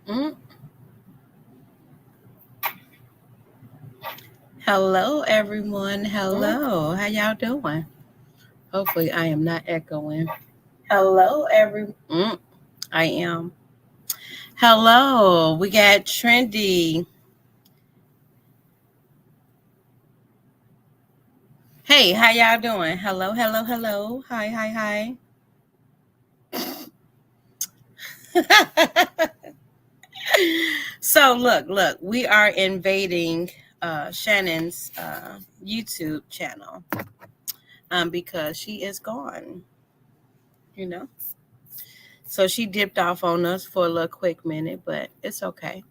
Mm. Hello, everyone. Hello. How y'all doing? Hopefully, I am not echoing. Hello, everyone. I am. Hello. We got Trendy. Hey, how y'all doing? Hello, hello, hello. Hi, hi, hi. So look, we are invading Shannon's YouTube channel because she is gone, you know. So she dipped off on us for a little quick minute, but it's okay.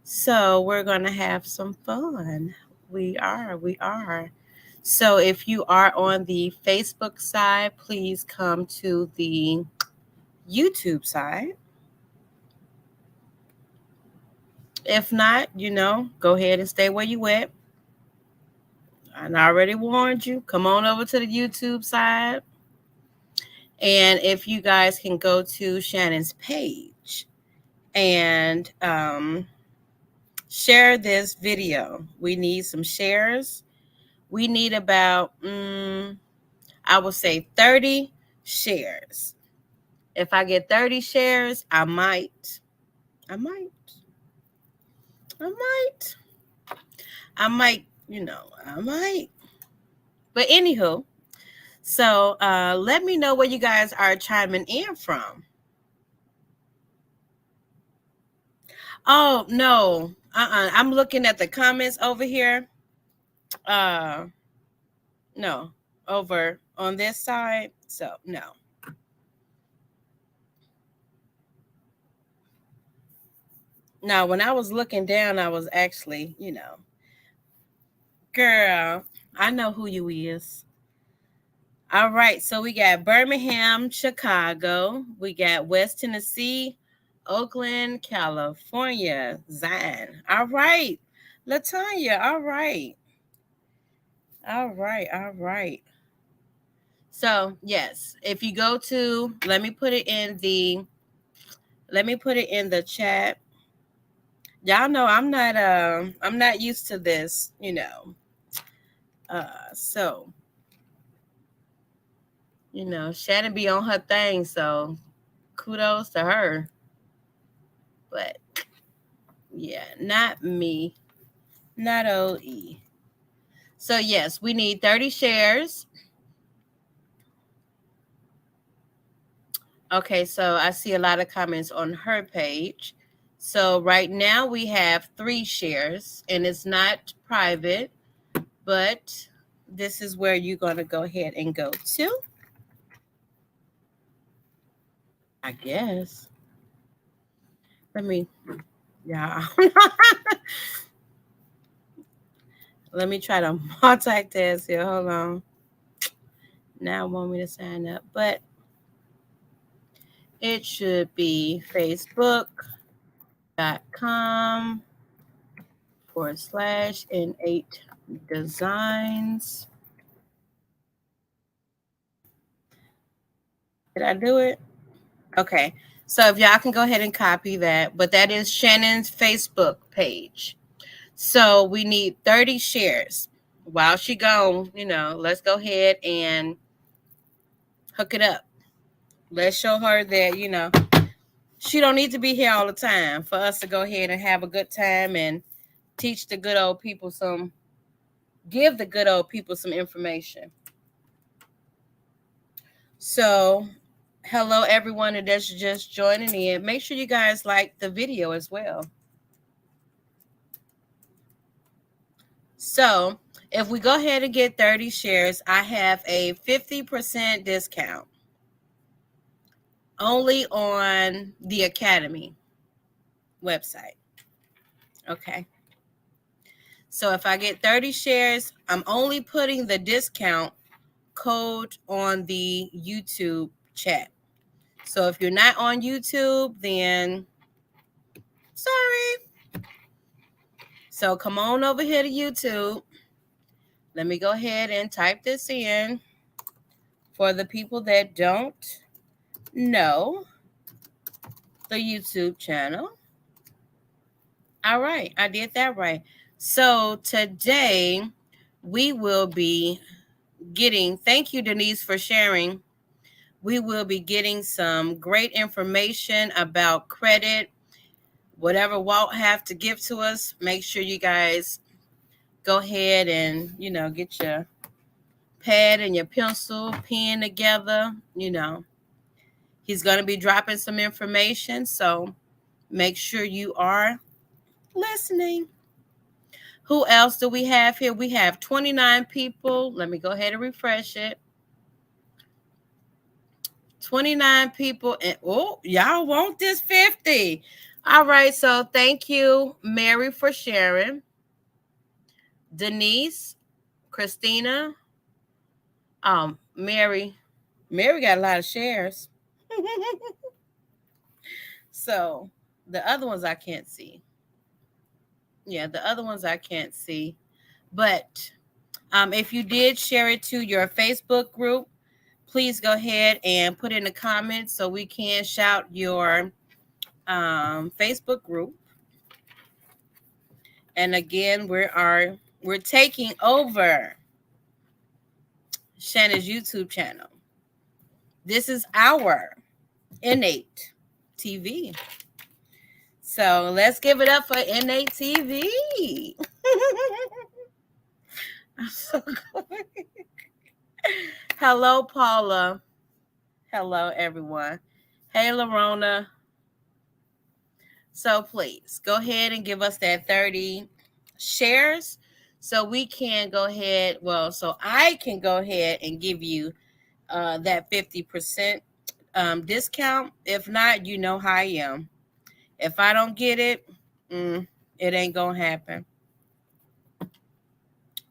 So we're gonna have some fun. We are. So if you are on the Facebook side, please come to the YouTube side. If not, go ahead and stay where you at. I already warned you. Come on over to the YouTube side. And if you guys can go to Shannon's page and share this video. We need some shares. We need about, I would say 30 shares. If I get 30 shares, I might. I might. But anywho, so let me know where you guys are chiming in from. Oh, no. I'm looking at the comments over here. No, over on this side. So, no. Now, when I was looking down, I was actually, girl, I know who you is. All right, so we got Birmingham, Chicago. We got West Tennessee, Oakland, California, Zion. All right, Latanya. All right. So yes, if you go to, let me put it in the chat. Y'all know I'm not used to this, so Shannon be on her thing, so kudos to her. But yeah, not me. Not OE. So yes, we need 30 shares. Okay, so I see a lot of comments on her page. So right now we have 3 shares, and it's not private, but this is where you're going to go ahead and go to, I guess. Let me, yeah. Let me try to multitask here. Hold on. Now I want me to sign up, but it should be facebook.com/innate designs. Did I do it? Okay. So if y'all can go ahead and copy that, but that is Shannon's Facebook page. So we need 30 shares. While she gone, let's go ahead and hook it up. Let's show her that, she don't need to be here all the time for us to go ahead and have a good time and teach the good old people give the good old people some information. So, hello everyone that's just joining in. Make sure you guys like the video as well. So, if we go ahead and get 30 shares, I have a 50% discount only on the Academy website. Okay. So if I get 30 shares, I'm only putting the discount code on the YouTube chat. So if you're not on YouTube, then sorry. So come on over here to YouTube. Let me go ahead and type this in for the people that don't know the YouTube channel. All right, I did that right. So today we will be getting, thank you, Denise, for sharing. We will be getting some great information about credit, whatever Walt have to give to us. Make sure you guys go ahead and, get your pad and your pencil, pen together. He's going to be dropping some information. So make sure you are listening. Who else do we have here? We have 29 people. Let me go ahead and refresh it. 29 people. And y'all want this 50. All right. So thank you, Mary, for sharing. Denise, Christina, Mary. Mary got a lot of shares. So the other ones I can't see. Yeah, the other ones I can't see. But if you did share it to your Facebook group, please go ahead and put in the comments so we can shout your Facebook group. And again, we're taking over Shannon's YouTube channel. This is our Innate TV. So let's give it up for InnateTV. I'm so good. Hello, Paula. Hello, everyone. Hey, Lorona. So please go ahead and give us that 30 shares so we can go ahead. Well, so I can go ahead and give you that 50% discount. If not, you know how I am. If I don't get it, it ain't going to happen.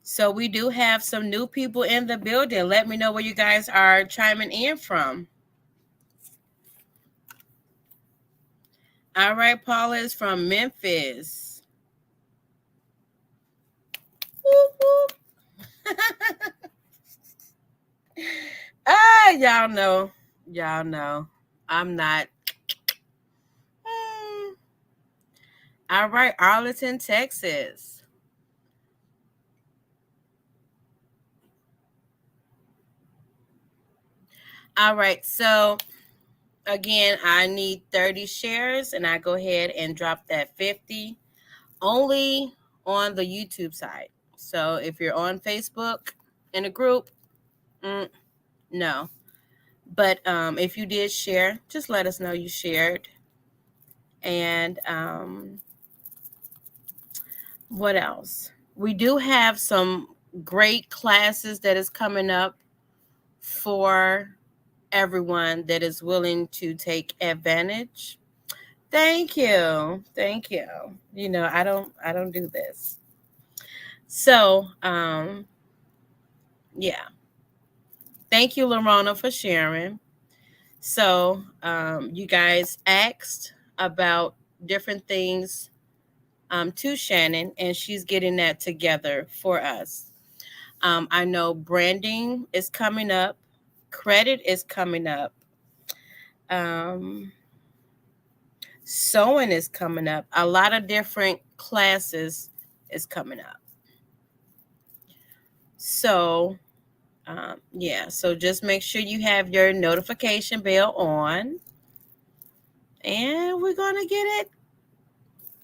So we do have some new people in the building. Let me know where you guys are chiming in from. All right, Paula is from Memphis. Whoop, whoop. Y'all know. Y'all know. I'm not. All right, Arlington, Texas. All right, so again, I need 30 shares, and I go ahead and drop that 50 only on the YouTube side. So if you're on Facebook in a group, no. But if you did share, just let us know you shared. And what else? We do have some great classes that is coming up for everyone that is willing to take advantage. Thank you. Thank you. I don't do this. So, yeah. Thank you, Lorona, for sharing. So, you guys asked about different things to Shannon, and she's getting that together for us. I know branding is coming up, credit is coming up, sewing is coming up. A lot of different classes is coming up. So, yeah, so just make sure you have your notification bell on, and we're going to get it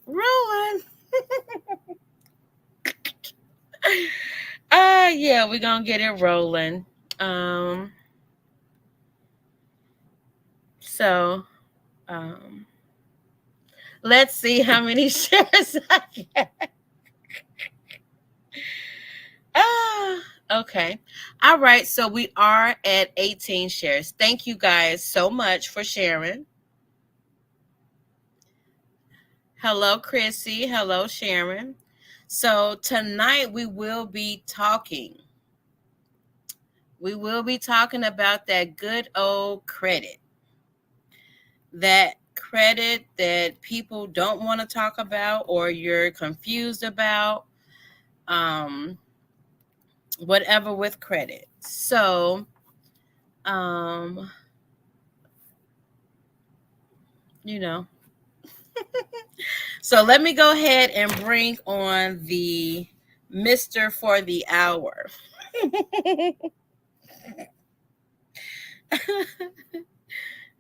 rolling. Yeah, we're going to get it rolling. So, let's see how many shares I get. Okay. All right. So we are at 18 shares. Thank you guys so much for sharing. Hello, Chrissy. Hello, Sharon. So tonight we will be talking. We will be talking about that good old credit. That credit that people don't want to talk about or you're confused about. Whatever with credit. So, you know, So let me go ahead and bring on the Mister for the hour.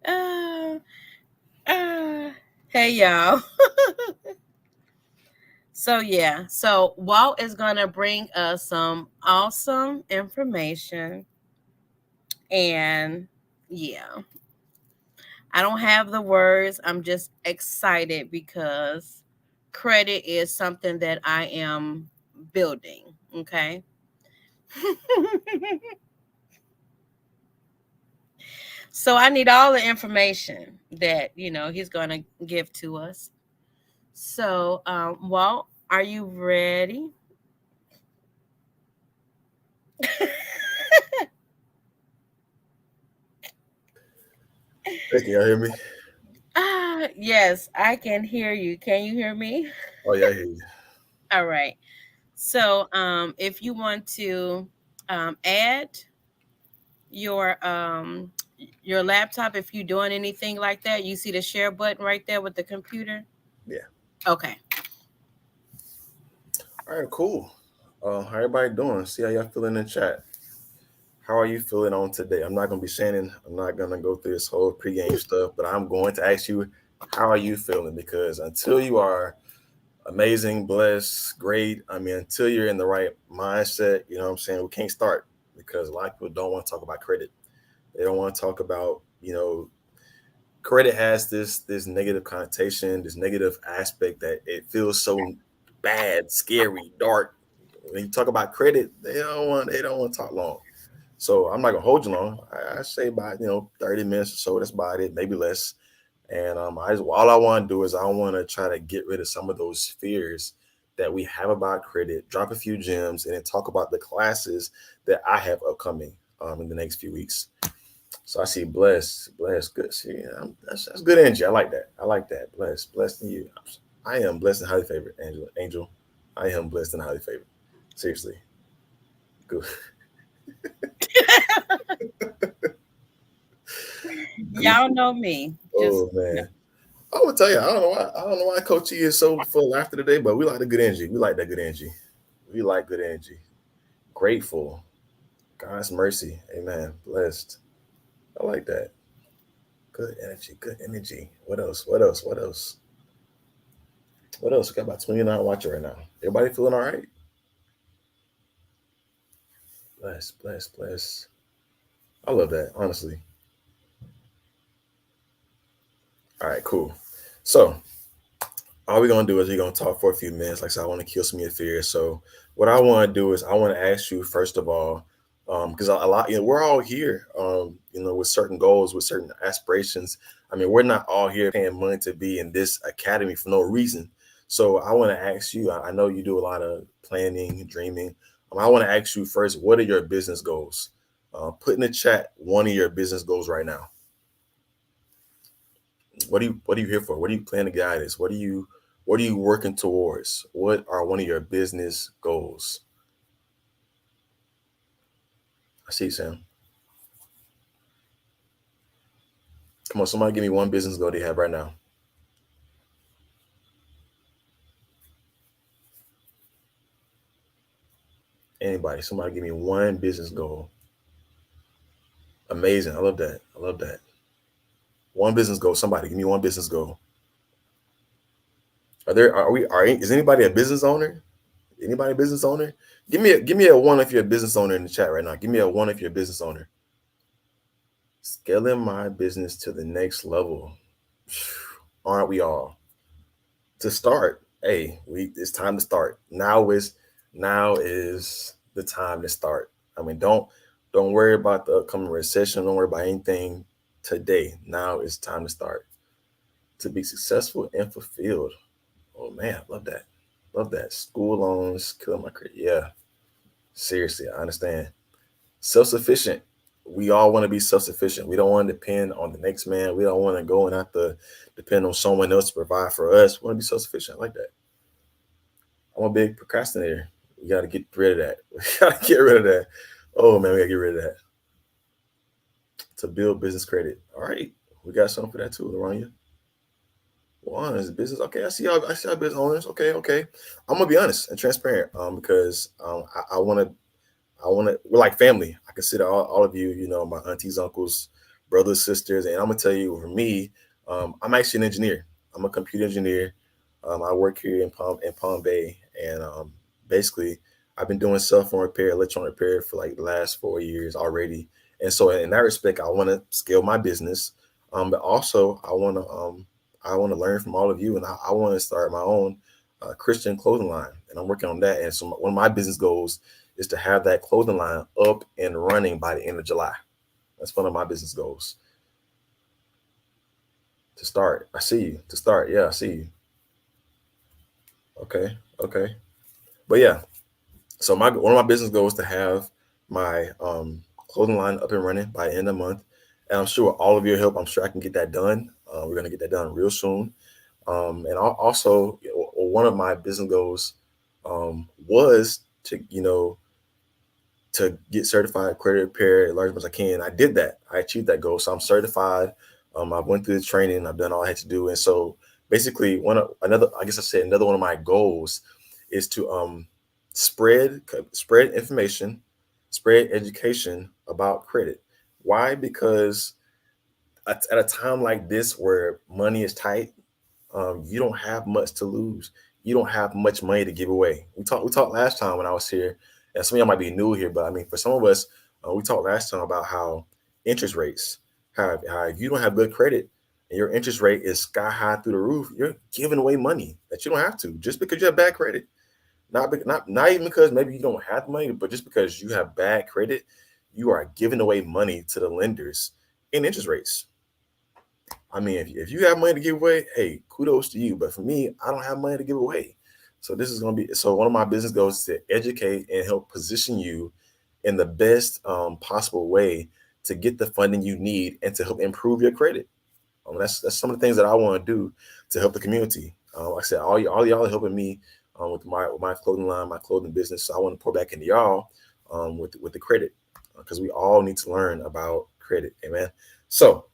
uh, hey y'all. So yeah, so Walt is gonna bring us some awesome information, and yeah, I don't have the words. I'm just excited because credit is something that I am building. Okay. So I need all the information that he's gonna give to us. So, Walt, are you ready? Hey, can y'all hear me? Yes, I can hear you. Can you hear me? Oh yeah, I hear you. All right. So, if you want to add your your laptop, if you're doing anything like that, you see the share button right there with the computer. Yeah. Okay. All right, cool. How everybody doing? See how y'all feeling in chat. How are you feeling on today? I'm not gonna be Shannon. I'm not gonna go through this whole pregame stuff, but I'm going to ask you, how are you feeling? Because until you are amazing, blessed, great, I mean, until you're in the right mindset, you know what I'm saying? We can't start because a lot of people don't want to talk about credit. They don't want to talk about, credit has this negative connotation, this negative aspect that it feels so bad, scary, dark. When you talk about credit, they don't want to talk long. So I'm not gonna hold you long. I say about 30 minutes or so. That's about it, maybe less. And all I want to do is I want to try to get rid of some of those fears that we have about credit. Drop a few gems and then talk about the classes that I have upcoming in the next few weeks. So I see blessed, good. See, that's good energy. I like that. I like that. Blessed in you. I am blessed and highly favored, Angel. I am blessed and highly favored. Seriously, good. Y'all Goofy. know me. Just Oh man, I will tell you. I don't know why. I don't know why Coach E is so full of laughter today, but we like the good energy. We like that good energy. We like good energy. Grateful. God's mercy. Amen. Blessed. I like that. Good energy. Good energy. What else? What else? What else? What else? We got about 29 watching right now. Everybody feeling all right? Bless, bless, bless. I love that, honestly. All right, cool. So all we're gonna do is we're gonna talk for a few minutes. Like I said, I want to kill some of your fears. So what I want to do is I want to ask you first of all, because a lot, we're all here, with certain goals, with certain aspirations. I mean, we're not all here paying money to be in this academy for no reason. So I want to ask you. I know you do a lot of planning, and dreaming. I want to ask you first. What are your business goals? Put in the chat one of your business goals right now. What are you here for? What are you planning to get out of this? What are you working towards? What are one of your business goals? I see, Sam. Come on, somebody give me one business goal they have right now. Anybody, somebody give me one business goal. Amazing. I love that. I love that. One business goal. Somebody give me one business goal. Is anybody a business owner? Anybody a business owner? Give me a one if you're a business owner in the chat right now. Give me a one if you're a business owner. Scaling my business to the next level. Aren't we all? To start, hey, it's time to start. Now is the time to start. I mean, don't worry about the upcoming recession. Don't worry about anything today. Now is time to start. To be successful and fulfilled. Oh man, love that. Love that. School loans, killing my career. Yeah, seriously, I understand. Self-sufficient. We all want to be self-sufficient. We don't want to depend on the next man. We don't want to go and have to depend on someone else to provide for us. We want to be self-sufficient. I like that. I'm a big procrastinator. We got to get rid of that. We got to get rid of that. Oh man, we got to get rid of that to build business credit. All right, we got something for that too, Laranya. Well, honest business. Okay, I see y'all business owners. Okay, okay. I'm gonna be honest and transparent. Because I want to. We're like family. I consider all of you, my aunties, uncles, brothers, sisters. And I'm going to tell you, for me, I'm actually an engineer. I'm a computer engineer. I work here in Palm Bay. And basically, I've been doing cell phone repair, electronic repair for like the last 4 years already. And so, in that respect, I want to scale my business. But also, I want to learn from all of you. And I want to start my own Christian clothing line. And I'm working on that. And so, one of my business goals is to have that clothing line up and running by the end of July. That's one of my business goals. To start. I see you. To start. Yeah, I see you. Okay. Okay. But yeah. So my one of my business goals is to have my clothing line up and running by the end of the month. And I'm sure with all of your help, I'm sure I can get that done. We're gonna get that done real soon. And also, one of my business goals was to get certified credit repair as large as I can. I did that. I achieved that goal. So I'm certified. I went through the training. I've done all I had to do. And so basically I guess I said another one of my goals is to spread information, spread education about credit. Why? Because at a time like this where money is tight, you don't have much to lose. You don't have much money to give away. We talked last time when I was here, and some of y'all might be new here, but I mean, for some of us, we talked last time about how interest rates, how if you don't have good credit and your interest rate is sky high through the roof, you're giving away money that you don't have to just because you have bad credit. Not even because maybe you don't have money, but just because you have bad credit, you are giving away money to the lenders in interest rates. I mean, if you have money to give away, hey, kudos to you. But for me, I don't have money to give away. So this is going to be so one of my business goals is to educate and help position you in the best possible way to get the funding you need and to help improve your credit. That's some of the things that I want to do to help the community. Like I said, all y'all are helping me with my clothing line, my clothing business. So I want to pour back into y'all with the credit because we all need to learn about credit. Amen. So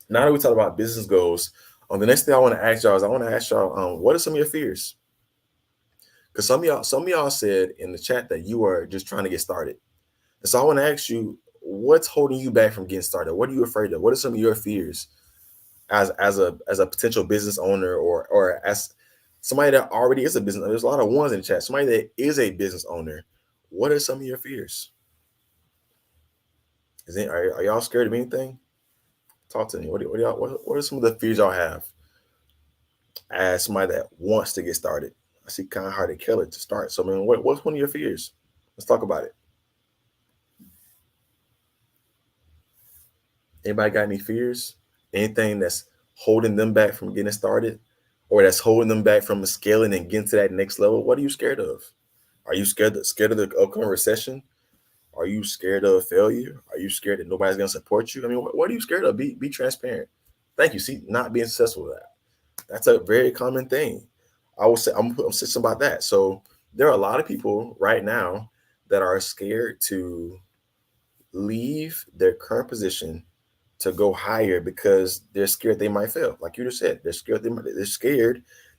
now that we talk about business goals, the next thing I want to ask y'all is I want to ask y'all, what are some of your fears? Because some of y'all said in the chat that you are just trying to get started. And so I want to ask you, what's holding you back from getting started? What are you afraid of? What are some of your fears as a potential business owner or as somebody that already is a business? There's a lot of ones in the chat. Somebody that is a business owner. What are some of your fears? Are y'all scared of anything? Talk to me. What are some of the fears y'all have as somebody that wants to get started? I see kind of hard to kill it to start. So, I mean, what's one of your fears? Let's talk about it. Anybody got any fears? Anything that's holding them back from getting started, or that's holding them back from scaling and getting to that next level? What are you scared of? Are you scared of the upcoming recession? Are you scared of failure? Are you scared that nobody's gonna support you? I mean, what are you scared of? Be transparent. Thank you. See, not being successful with that. That's a very common thing. I will say I'm saying about that. So there are a lot of people right now that are scared to leave their current position to go higher because they're scared they might fail. Like you just said, they're scared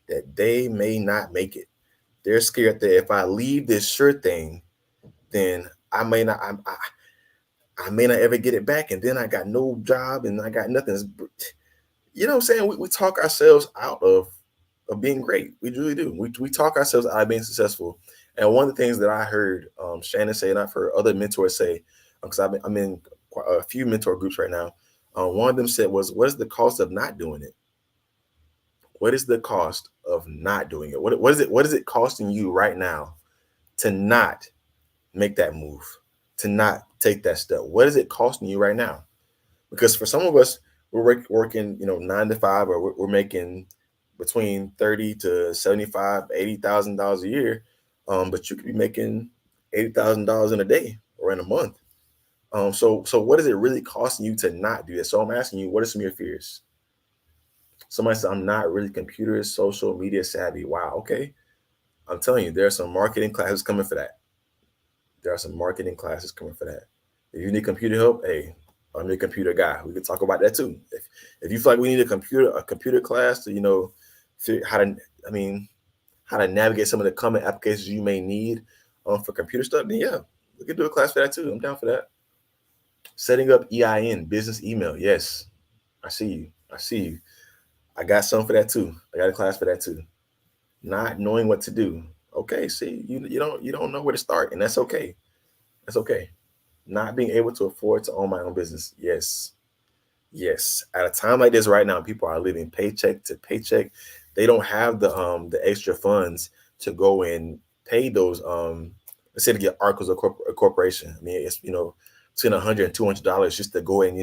that they may not make it. They're scared that if I leave this sure thing, then I may not ever get it back, and then I got no job and I got nothing. You know what I'm saying? We talk ourselves out of being great. We really do. We talk ourselves out of being successful. And one of the things that I heard Shannon say, and I've heard other mentors say, because I'm in quite a few mentor groups right now. One of them said was, "What is the cost of not doing it? What is the cost of not doing it? What is it? What is it costing you right now to not make that move, to not take that step? What is it costing you right now? Because for some of us, we're working, 9 to 5, or we're making between 30 to 75, $80,000 a year. But you could be making $80,000 in a day or in a month. So what is it really costing you to not do this? So I'm asking you, what are some of your fears? Somebody said, I'm not really computer, social media savvy. Wow. Okay. I'm telling you, there are some marketing classes coming for that. There are some marketing classes coming for that. If you need computer help, hey, I'm a computer guy. We can talk about that too. If you feel like we need a computer class to, figure how to, I mean, how to navigate some of the common applications you may need for computer stuff, then yeah, we can do a class for that too. I'm down for that. Setting up EIN, business email. Yes, I see you. I see you. I got some for that too. I got a class for that too. Not knowing what to do. Okay, see, you don't know where to start, and that's okay. That's okay. Not being able to afford to own my own business. Yes. Yes. At a time like this right now, people are living paycheck to paycheck. They don't have the extra funds to go and pay those let's say to get articles of corporation. I mean, it's between $100 and $200 just to go and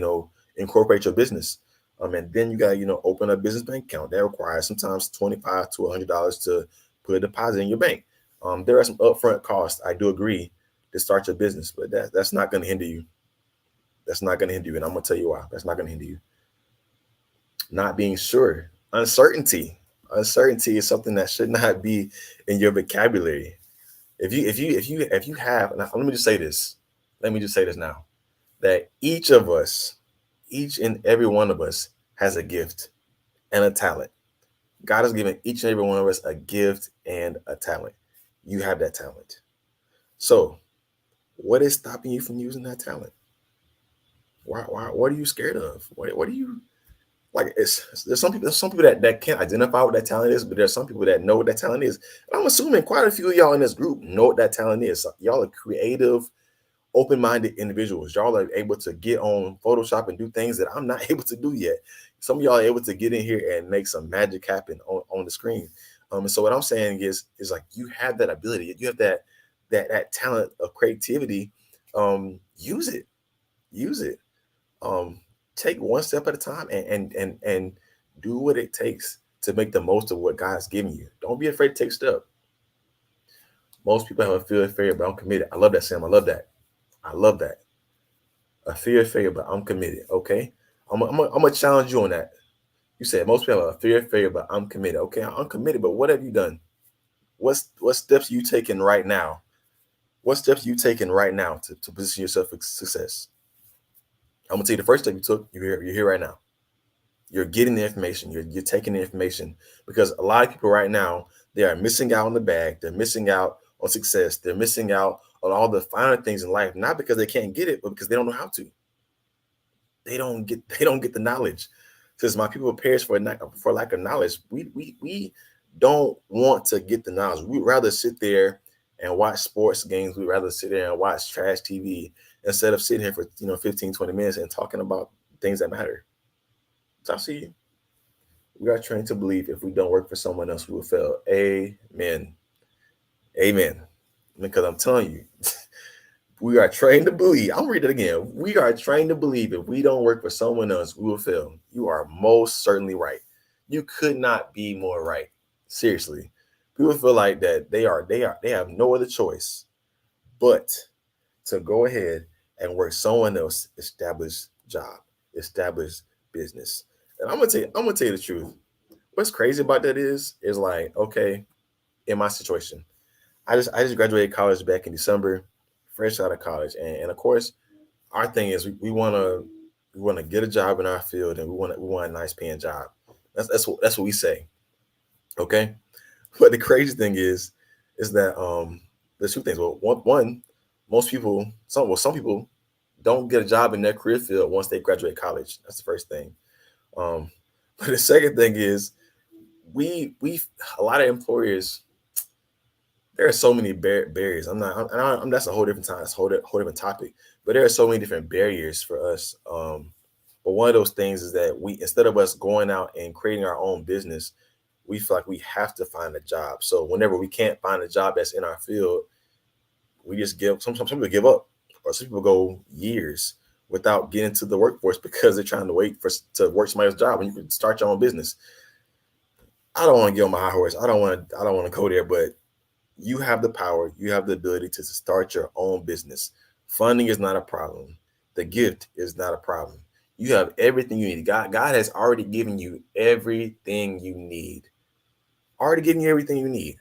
incorporate your business. And then you got open a business bank account. That requires sometimes $25 to $100 to put a deposit in your bank. There are some upfront costs. I do agree to start your business, but that's not going to hinder you. That's not going to hinder you, and I'm going to tell you why. That's not going to hinder you. Not being sure, uncertainty. Uncertainty is something that should not be in your vocabulary. If you have, let me just say this. Let me just say this now. That each of us, each and every one of us, has a gift and a talent. God has given each and every one of us a gift and a talent. You have that talent. So, what is stopping you from using that talent? Why what are you scared of? What are you like? There's some people that can't identify what that talent is, but there's some people that know what that talent is. And I'm assuming quite a few of y'all in this group know what that talent is. So y'all are creative, open-minded individuals. Y'all are able to get on Photoshop and do things that I'm not able to do yet. Some of y'all are able to get in here and make some magic happen on the screen. And so what I'm saying is like you have that ability, you have that talent of creativity. Use it, use it. Um, Take one step at a time and do what it takes to make the most of what God's giving you. Don't be afraid to take a step. Most people have a fear of failure, but I'm committed. I love that, Sam. I love that. I love that. A fear of failure, but I'm committed. Okay. I'm gonna challenge you on that. You said most people have a fear of failure, but I'm committed. Okay, I'm committed, but what have you done? What steps you taking right now? What steps you taking right now to position yourself for success? I'm gonna tell you the first step you took. You're here right now. You're getting the information. You're taking the information because a lot of people right now they are missing out on the bag. They're missing out on success. They're missing out on all the finer things in life, not because they can't get it, but because they don't know how to. They don't get the knowledge. Says my people perish for lack of knowledge. We don't want to get the knowledge. We'd rather sit there and watch sports games. We'd rather sit there and watch trash TV instead of sitting here for 15, 20 minutes and talking about things that matter. So I see you. We are trained to believe if we don't work for someone else, we will fail. Amen. Amen. Because I'm telling you, we are trained to believe. I'll read it again. We are trained to believe if we don't work for someone else, we will fail. You are most certainly right. You could not be more right. Seriously. People feel like that they have no other choice but to go ahead and work someone else established job, established business. And I'm gonna tell you the truth. What's crazy about that is like, okay, in my situation, I just graduated college back in December, fresh out of college, and of course, our thing is we want to get a job in our field, and we want a nice paying job. That's what we say, okay. But the crazy thing is that there's two things. Well, one most people, some people don't get a job in their career field once they graduate college. That's the first thing. Um, but the second thing is we a lot of employers, there are so many barriers. That's a whole different time. That's a whole different topic. But there are so many different barriers for us. But one of those things is that we, instead of us going out and creating our own business, we feel like we have to find a job. So whenever we can't find a job that's in our field, we just give. Some people give up, or some people go years without getting to the workforce because they're trying to wait to work somebody's job when you can start your own business. I don't want to get on my high horse. I don't want to go there, but you have the power, you have the ability to start your own business. Funding is not a problem. The gift is not a problem. You have everything you need. God has already given you everything you need. Already given you everything you need.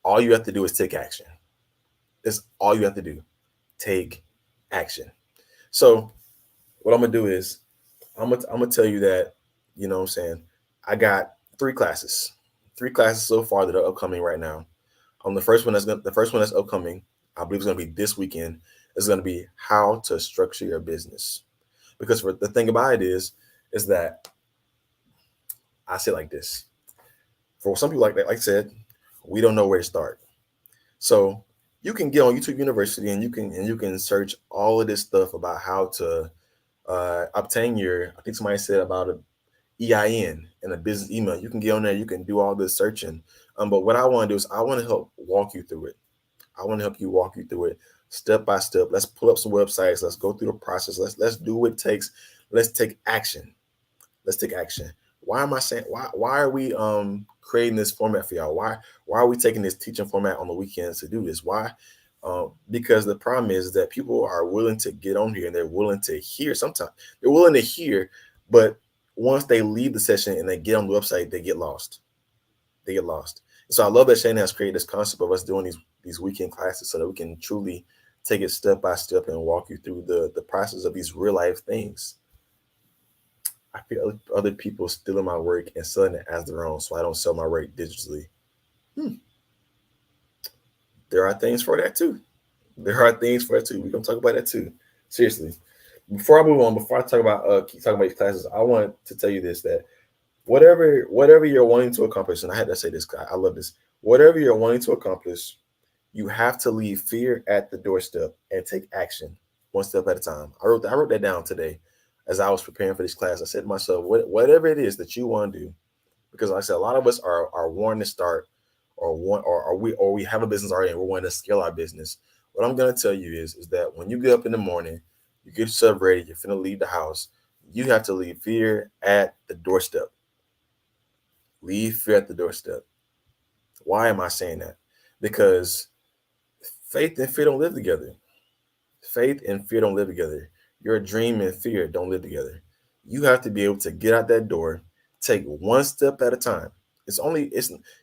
All you have to do is take action. That's all you have to do. Take action. So what I'm gonna do is I'm gonna tell you that, you know what I'm saying, I got three classes so far that are upcoming right now. The first one that's upcoming, I believe is gonna be this weekend, is gonna be how to structure your business. Because for the thing about it is that I say it like this. For some people, like that, like I said, we don't know where to start. So you can get on YouTube University and you can search all of this stuff about how to obtain your. I think somebody said about a EIN and a business email. You can get on there. You can do all this searching. But what I want to do is I want to help walk you through it. I want to help you walk you through it step by step. Let's pull up some websites. Let's go through the process. Let's do what it takes. Let's take action. Let's take action. Why am I saying why are we creating this format for y'all? Why are we taking this teaching format on the weekends to do this? Why? Because the problem is that people are willing to get on here and they're willing to hear. Sometimes they're willing to hear, but once they leave the session and they get on the website, they get lost. They get lost. So I love that Shane has created this concept of us doing these weekend classes so that we can truly take it step by step and walk you through the process of these real life things. I feel other people stealing my work and selling it as their own, so I don't sell my work digitally. Hmm. There are things for that too. There are things for that too. We're gonna talk about that too. Seriously. Before I move on, before I talk about keep talking about these classes, I want to tell you this that whatever you're wanting to accomplish, and I had to say this, guy, I love this. Whatever you're wanting to accomplish, you have to leave fear at the doorstep and take action one step at a time. I wrote that down today as I was preparing for this class. I said to myself, whatever it is that you want to do, because like I said, a lot of us are wanting to start or we have a business already and we're wanting to scale our business. What I'm gonna tell you is that when you get up in the morning, you get yourself ready, you're finna leave the house, you have to leave fear at the doorstep. Leave fear at the doorstep. Why am I saying that? Because faith and fear don't live together. Faith and fear don't live together. Your dream and fear don't live together. You have to be able to get out that door, take one step at a time.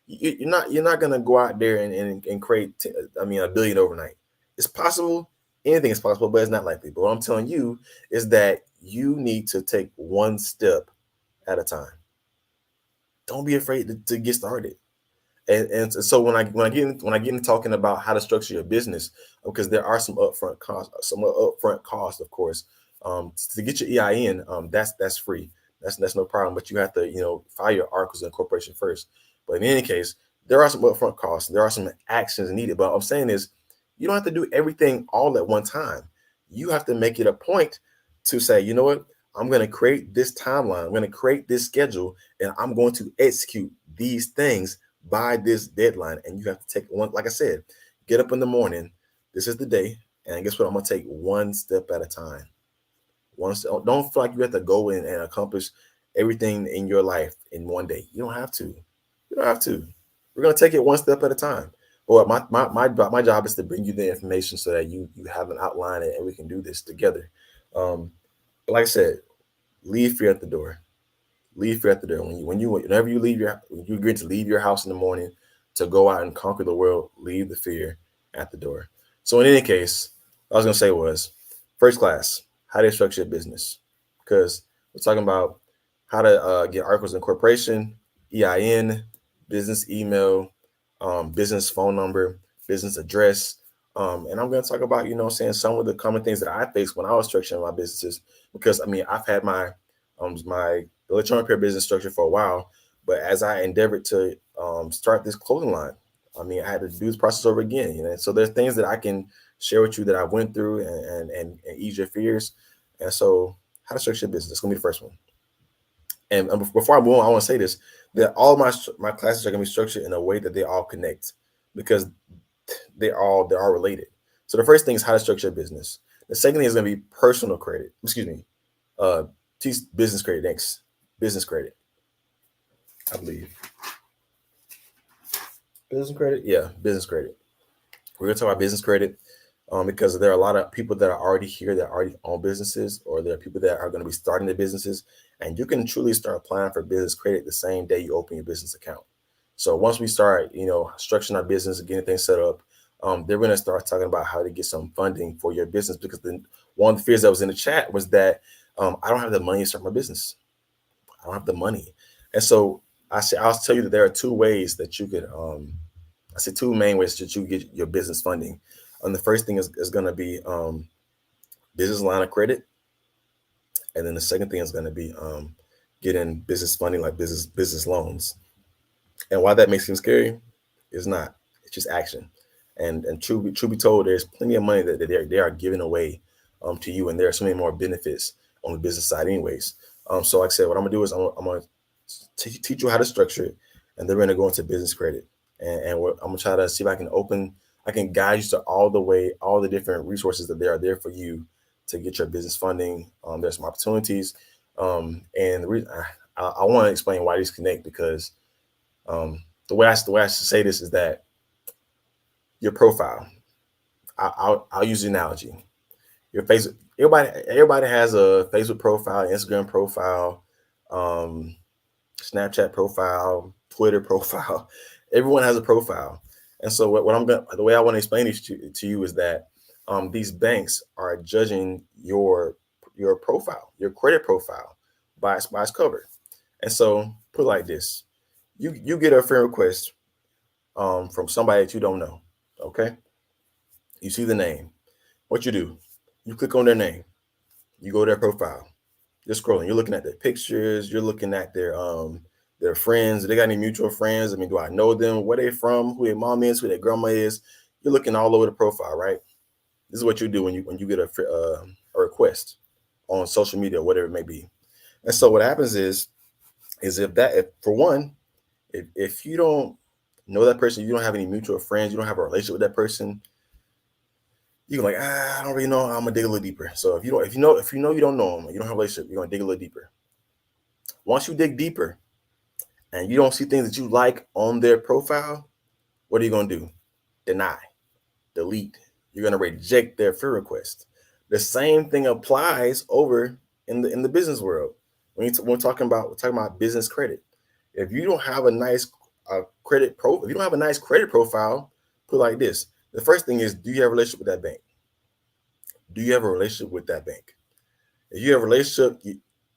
You're not gonna go out there and create a billion overnight. It's possible, anything is possible, but it's not likely. But what I'm telling you is that you need to take one step at a time. Don't be afraid to get started. And so when I get into talking about how to structure your business, because there are some upfront costs, of course, to get your EIN, that's free. That's no problem. But you have to file your articles of incorporation first. But in any case, there are some upfront costs. There are some actions needed. But what I'm saying is, you don't have to do everything all at one time. You have to make it a point to say, you know what, I'm going to create this timeline. I'm going to create this schedule, and I'm going to execute these things by this deadline. And you have to take one, like I said, get up in the morning. This is the day. And guess what? I'm going to take one step at a time. Don't feel like you have to go in and accomplish everything in your life in one day. You don't have to. You don't have to. We're going to take it one step at a time. But my job is to bring you the information so that you have an outline and we can do this together. But like I said, leave fear at the door. Leave fear at the door. Whenever you when you agree to leave your house in the morning to go out and conquer the world, leave the fear at the door. So in any case, what I was gonna say was first class, how to structure your business. Because we're talking about how to get articles of incorporation, EIN, business email, business phone number, business address. And I'm going to talk about, some of the common things that I faced when I was structuring my businesses. Because I've had my electronic repair business structured for a while, but as I endeavored to start this clothing line, I had to do this process over again. So there's things that I can share with you that I went through and ease your fears. And so, how to structure your business? It's going to be the first one. And before I move on, I want to say this: that all of my classes are going to be structured in a way that they all connect, because they're all related. So the first thing is how to structure a business. The second thing is going to be personal credit. Excuse me, teach business credit next. Business credit, I believe. Business credit, yeah, business credit. We're gonna talk about business credit, because there are a lot of people that are already here that already own businesses, or there are people that are going to be starting their businesses, and you can truly start applying for business credit the same day you open your business account. So once we start, structuring our business and getting things set up, they're going to start talking about how to get some funding for your business, because one of the fears that was in the chat was that I don't have the money to start my business. I don't have the money. And so I'll tell you that there are two ways that you could, I say two main ways that you get your business funding. And the first thing is going to be business line of credit. And then the second thing is going to be getting business funding, like business loans. And why that makes seem scary is not. It's just action. And true be told, there's plenty of money that they are giving away to you, and there are so many more benefits on the business side, anyways. So like I said, what I'm gonna do is I'm gonna teach you how to structure it, and then we're gonna go into business credit, and I'm gonna try to see if I can guide you to all the different resources that they are there for you to get your business funding. There's some opportunities, and the reason I want to explain why these connect because the way I should say this is that your profile. I'll use the analogy. Your face. Everybody has a Facebook profile, Instagram profile, um, Snapchat profile, Twitter profile. Everyone has a profile, and so the way I want to explain this to you is that these banks are judging your profile, your credit profile, by its cover. And so put it like this: you get a friend request from somebody that you don't know. Okay, you see the name. What you do? You click on their name. You go to their profile. You're scrolling. You're looking at their pictures. You're looking at their friends. Do they got any mutual friends? I mean, do I know them? Where they from? Who their mom is? Who their grandma is? You're looking all over the profile, right? This is what you do when you get a request on social media, whatever it may be. And so what happens is if for one, if you don't know that person, you don't have any mutual friends, you don't have a relationship with that person, you're like, I don't really know. I'm gonna dig a little deeper. So if you know you don't know them, you don't have a relationship, you're gonna dig a little deeper. Once you dig deeper and you don't see things that you like on their profile, what are you gonna do? Deny, delete. You're gonna reject their friend request. The same thing applies over in the business world. When we're talking about business credit. If you don't have a nice if you don't have a nice credit profile, put it like this. The first thing is, do you have a relationship with that bank? Do you have a relationship with that bank? If you have a relationship,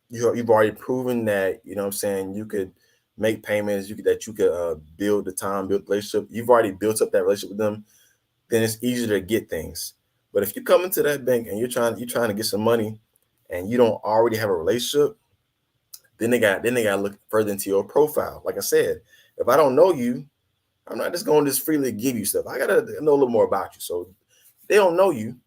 you've already proven that, you know what I'm saying, you could make payments, that you could build the relationship. You've already built up that relationship with them, then it's easier to get things. But if you come into that bank and you're trying to get some money and you don't already have a relationship, then they got to look further into your profile. Like I said, if I don't know you, I'm not just going to just freely give you stuff. I got to know a little more about you. So they don't know you.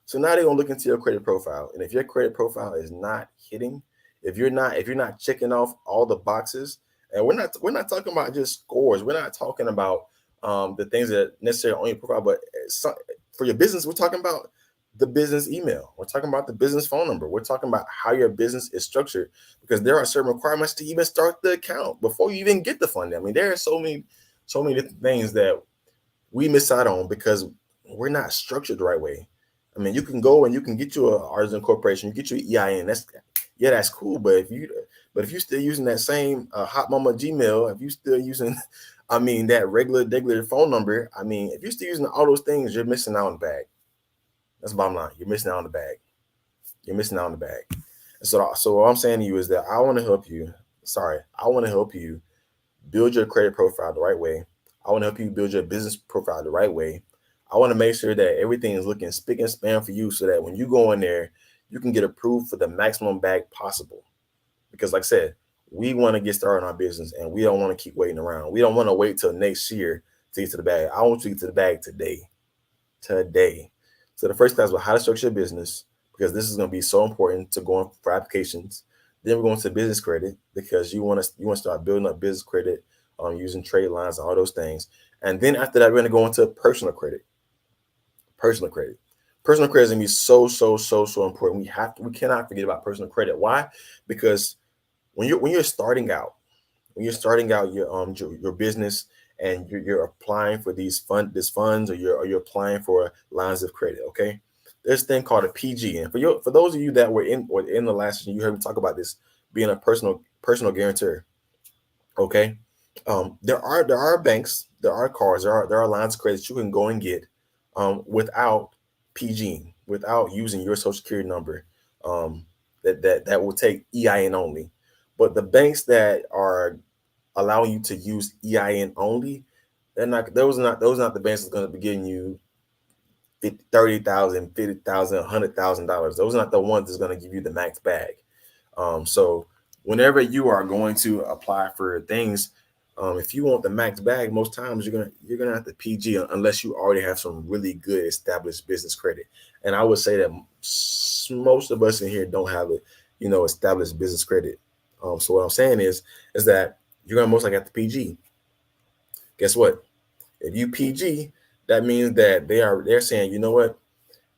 So now they're gonna look into your credit profile, and if your credit profile is not hitting, if you're not checking off all the boxes, and we're not talking about just scores, we're not talking about the things that necessarily on your profile, but for your business, we're talking about the business email, we're talking about the business phone number, we're talking about how your business is structured, because there are certain requirements to even start the account before you even get the funding. I mean, there are so many different things that we miss out on because we're not structured the right way. I mean, you can go and you can get you an artisan corporation, you get your EIN. That's cool. But if you're still using that same hot mama Gmail, if you still using, I mean, that regular phone number, I mean, if you're still using all those things, you're missing out on the bag. That's the bottom line. You're missing out on the bag. You're missing out on the bag. So what I'm saying to you is that I want to help you. I want to help you build your credit profile the right way. I want to help you build your business profile the right way. I want to make sure that everything is looking spick and span for you so that when you go in there, you can get approved for the maximum bag possible. Because like I said, we want to get started on our business and we don't want to keep waiting around. We don't want to wait till next year to get to the bag. I want you to get to the bag today. Today. So the first class was how to structure your business, because this is going to be so important to going for applications. Then we're going to business credit because you want to start building up business credit using trade lines and all those things. And then after that, we're going to go into personal credit. Personal credit. Personal credit is going to be so important. We cannot forget about personal credit. Why? Because when you're starting out your business and you're applying for these funds, or you're applying for lines of credit, okay? There's a thing called a PG. And for those of you that were in the last session, you heard me talk about this being a personal guarantor. Okay. There are banks, there are cards, there are lines of credit you can go and get without PG, without using your social security number. that will take EIN only. But the banks that are allowing you to use EIN only, those are not the banks that's going to be giving you 30,000, 50,000, $100,000. Those are not the ones that's going to give you the max bag. So whenever you are going to apply for things, if you want the max bag, most times you're gonna have to PG unless you already have some really good established business credit. And I would say that most of us in here don't have it, established business credit. So what I'm saying is that you're gonna most likely have to PG. Guess what? If you PG, that means that they're saying, you know what?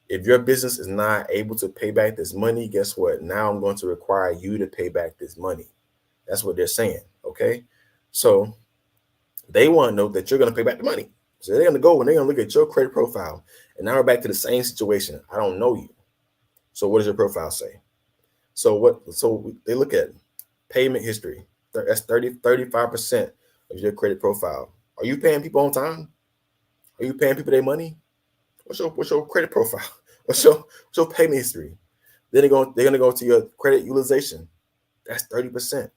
If your business is not able to pay back this money, guess what? Now I'm going to require you to pay back this money. That's what they're saying. Okay. So they want to know that you're going to pay back the money. So they're going to go and they're going to look at your credit profile. And now we're back to the same situation. I don't know you. So what does your profile say? So they look at payment history. That's 35% of your credit profile. Are you paying people on time? Are you paying people their money? What's your credit profile? What's your payment history? Then they're gonna go to your credit utilization. That's 30%.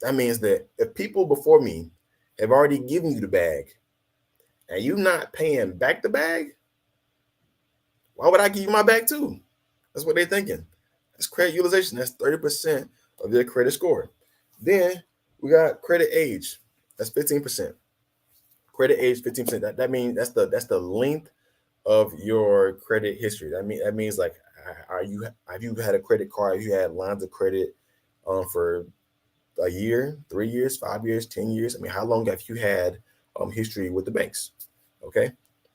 That means that if people before me have already given you the bag and you're not paying back the bag, why would I give you my bag too? That's what they're thinking. That's credit utilization. That's 30% of their credit score. Then we got credit age. That's 15%. Credit age 15%. That means that's the length of your credit history. That means like, have you had a credit card? Have you had lines of credit for a year, 3 years, 5 years, 10 years? I mean, how long have you had history with the banks? Okay.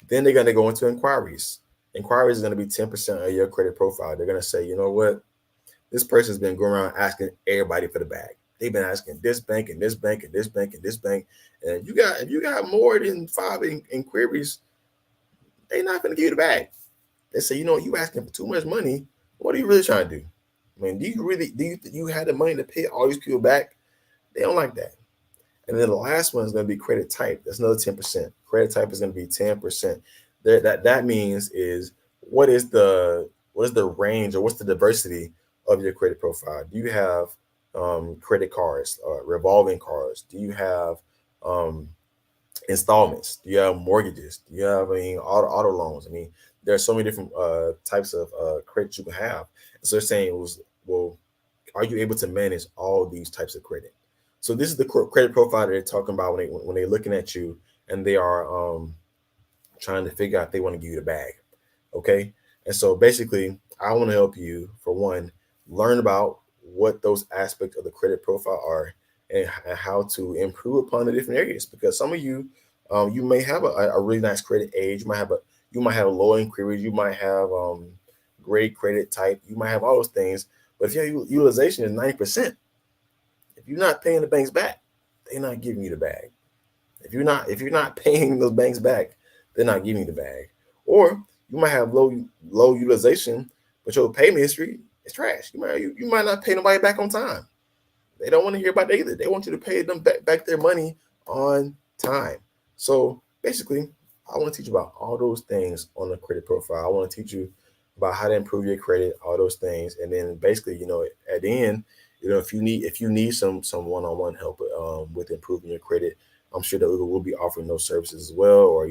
Then they're gonna go into inquiries. Inquiries is gonna be 10% of your credit profile. They're gonna say, you know what, this person's been going around asking everybody for the bag. They've been asking this bank and this bank and this bank and this bank. And if you got more than five inquiries, they're not gonna give you the bag. They say, you asking for too much money. What are you really trying to do? I mean, do you have the money to pay all these people back? They don't like that. And then the last one is going to be credit type. That's another 10%. Credit type is going to be 10%. That means is what is the range or what's the diversity of your credit profile? Do you have credit cards, revolving cards? Do you have um, installments? Do you have mortgages? Do you have auto loans? I mean, there are so many different types of credit you can have. So they're saying well, are you able to manage all these types of credit? So this is the credit profile that they're talking about when they're looking at you and they are trying to figure out if they want to give you the bag. Okay. And so basically, I want to help you, for one, learn about what those aspects of the credit profile are and how to improve upon the different areas. Because some of you, you may have a really nice credit age. You might have a low inquiries. You might have great credit type. You might have all those things. But if your utilization is 90%, if you're not paying the banks back, they're not giving you the bag. If you're not paying those banks back, they're not giving you the bag. Or you might have low utilization, but your payment history is trash. You might not pay nobody back on time. They don't want to hear about that either. They want you to pay them back their money on time. So basically, I want to teach you about all those things on the credit profile. I want to teach you about how to improve your credit, all those things, and then basically, at the end, if you need some one-on-one help with improving your credit, I'm sure that we'll be offering those services as well. Or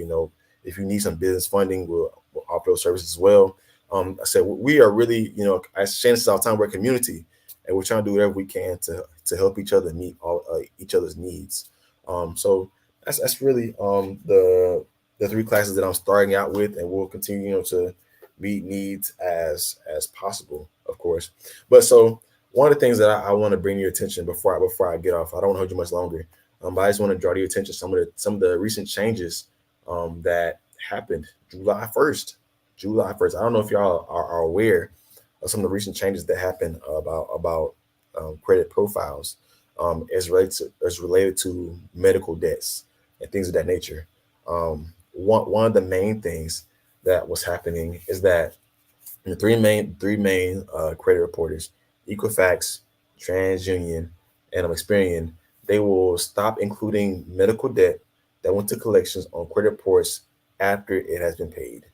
if you need some business funding, we'll offer those services as well. I said we are really, as Shannon says all the time, we're a community, and we're trying to do whatever we can to help each other meet all each other's needs. So that's really the three classes that I'm starting out with, and we'll continue, to meet needs as possible, of course. But so one of the things that I want to bring your attention before I get off, I don't want to hold you much longer. But I just want to draw to your attention some of the recent changes that happened July 1st. July 1st. I don't know if y'all are aware of some of the recent changes that happened about credit profiles as related to medical debts and things of that nature. One of the main things that was happening is that the three main credit reporters, Equifax, TransUnion, and Experian, they will stop including medical debt that went to collections on credit reports after it has been paid.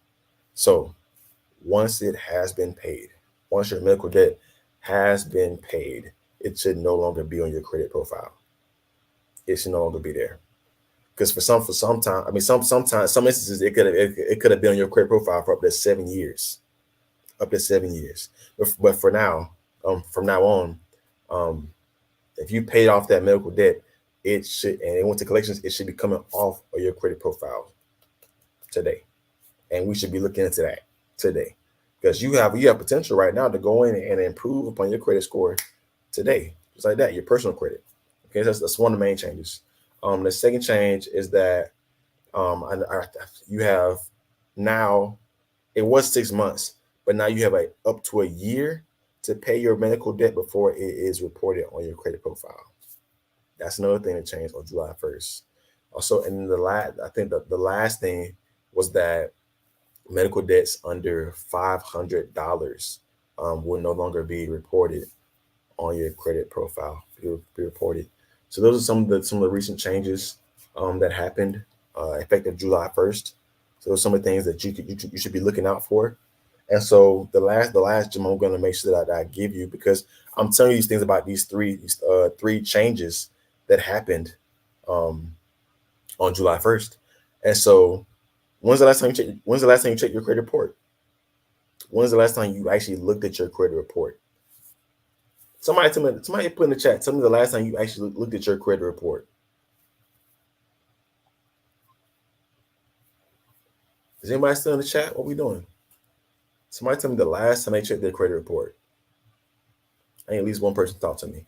So once it has been paid, once your medical debt has been paid, it should no longer be on your credit profile. It should no longer be there. Because for some time, I mean, sometimes some instances it could have been on your credit profile for up to 7 years, up to 7 years. But for now, from now on, um, if you paid off that medical debt, it should, and it went to collections, it should be coming off of your credit profile today, and we should be looking into that today, because you have potential right now to go in and improve upon your credit score today, just like that, your personal credit. Okay, that's one of the main changes. The second change is that you have now, it was 6 months, but now you have up to a year to pay your medical debt before it is reported on your credit profile. That's another thing that changed on July 1st. Also, and I think the last thing was that medical debts under $500 will no longer be reported on your credit profile. Be reported. So those are some of the recent changes that happened effective July 1st. So those are some of the things that you should be looking out for. And so the last gem I'm going to make sure that I give you, because I'm telling you these things about these three changes that happened um, on July 1st. And so when's the last time you checked your credit report? When's the last time you actually looked at your credit report? Somebody put in the chat. Tell me the last time you actually looked at your credit report. Is anybody still in the chat? What we doing? Somebody tell me the last time they checked their credit report. I need at least one person to talk to me.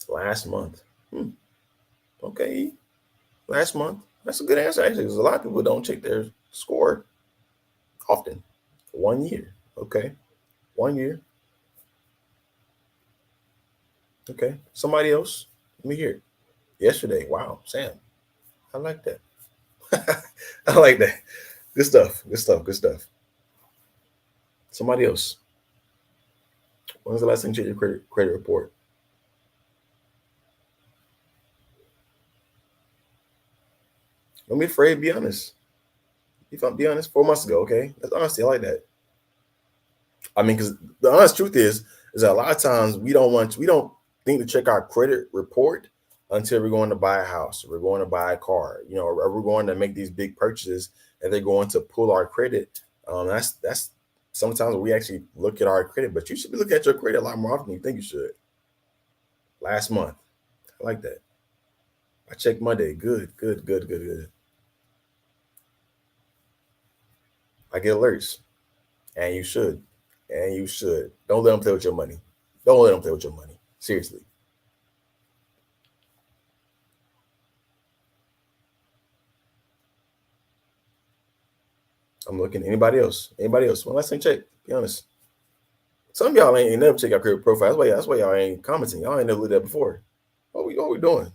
Last month. Okay. Last month. That's a good answer, actually, because a lot of people don't check their score often. 1 year. Okay. 1 year. Okay. Somebody else. Let me hear it. Yesterday. Wow. Sam. I like that. I like that. Good stuff. Good stuff. Good stuff. Somebody else. When's the last time you checked your credit report? Don't be afraid. Be honest. If I'm be honest, 4 months ago, okay? That's honesty. I like that. I mean, because the honest truth is that a lot of times we don't think to check our credit report until we're going to buy a house, or we're going to buy a car, or we're going to make these big purchases, and they're going to pull our credit. That's sometimes we actually look at our credit, but you should be looking at your credit a lot more often than you think you should. Last month, I like that. I checked Monday. Good, good, good, good, good. I get alerts, and you should. And you should. Don't let them play with your money. Don't let them play with your money. Seriously. I'm looking. Anybody else? Anybody else? Well, let's check. Be honest. Some of y'all ain't never check our credit profile. That's why y'all ain't commenting. Y'all ain't never looked at that before. What we doing?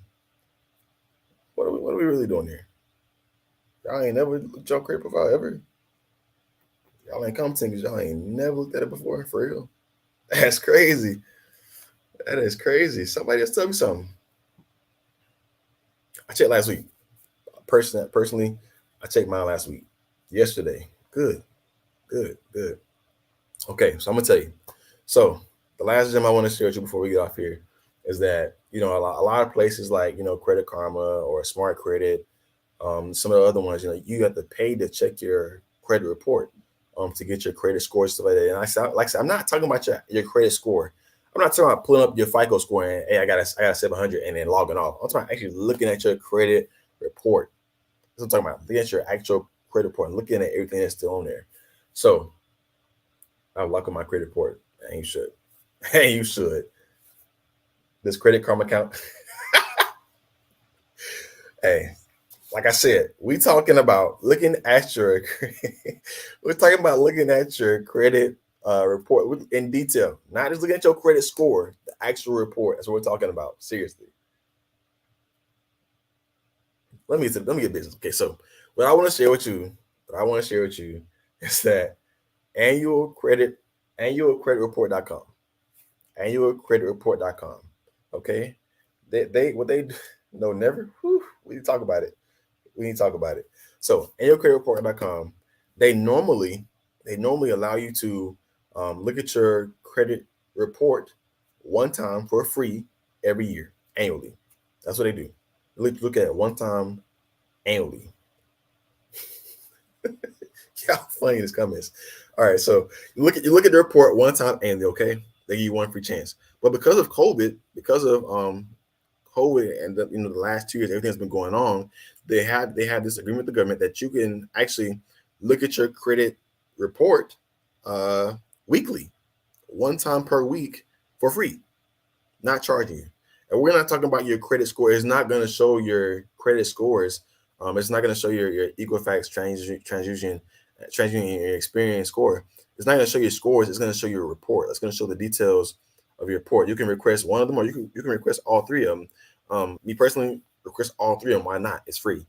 What are we really doing here? Y'all ain't never looked at your credit profile ever. Y'all ain't commenting because y'all ain't never looked at it before. For real. That's crazy. That is crazy. Somebody else tell me something. I checked last week. Personally, I checked mine last week. Yesterday. Good. Good. Good. Okay, so I'm gonna tell you. So the last gem I want to share with you before we get off here is that a lot of places like Credit Karma or Smart Credit, some of the other ones, you have to pay to check your credit report, to get your credit score, stuff like that. And I said, I'm not talking about your credit score. I'm not talking about pulling up your FICO score and hey, I got a 700 and then logging off. I'm talking about actually looking at your credit report. That's what I'm talking about. Looking at your actual credit report and looking at everything that's still on there. So I'm locking my credit report, and you should. Hey, you should. This Credit Karma account. Hey, like I said, we're talking about looking at your credit report in detail, not just looking at your credit score, the actual report. That's what we're talking about. Seriously. Let me get business. Okay, so what I want to share with you is that annualcreditreport.com. Annualcreditreport.com. Okay. They no never. Whew, we need to talk about it. So annualcreditreport.com, they normally allow you to look at your credit report one time for free every year, annually. That's what they do. Look at it one time annually. How funny this comments. All right, so you look at the report one time annually, okay? They give you one free chance. But because of COVID, because of COVID and the last 2 years, everything's been going on. They have this agreement with the government that you can actually look at your credit report weekly, one time per week for free, not charging you. And we're not talking about your credit score. It's not going to show your credit scores. It's not going to show your Equifax TransUnion your experience score. It's not going to show your scores. It's going to show your report. It's going to show the details of your report. You can request one of them, or you can request all three of them. Me personally, request all three of them. Why not? It's free.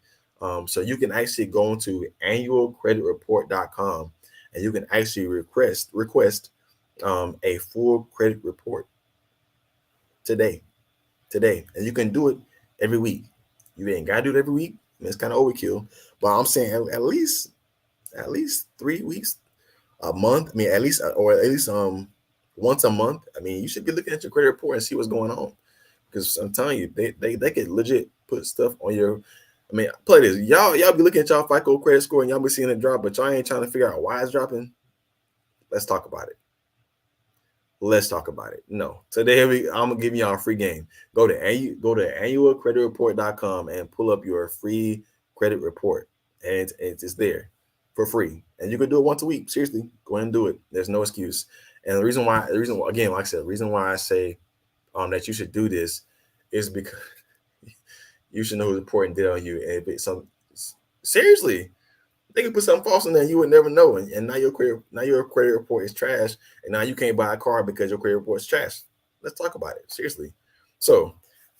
So you can actually go into annualcreditreport.com and you can actually request a full credit report today, and you can do it every week. You ain't gotta do it every week. I mean, it's kind of overkill, but I'm saying at least 3 weeks, a month. I mean, at least once a month. I mean, you should be looking at your credit report and see what's going on, because I'm telling you, they could legit put stuff on your. I mean, play this. Y'all be looking at y'all FICO credit score and y'all be seeing it drop, but y'all ain't trying to figure out why it's dropping. Let's talk about it. No, today I'm gonna give y'all a free game. Go to annualcreditreport.com and pull up your free credit report, and it's there for free. And you can do it once a week. Seriously, go ahead and do it. There's no excuse. And the reason why, again, like I said, the reason why I say that you should do this is because you should know who's reporting did on you. And if it's some seriously, they could put something false in there, you would never know. And now your credit report is trash, and now you can't buy a car because your credit report is trash. Let's talk about it seriously. So,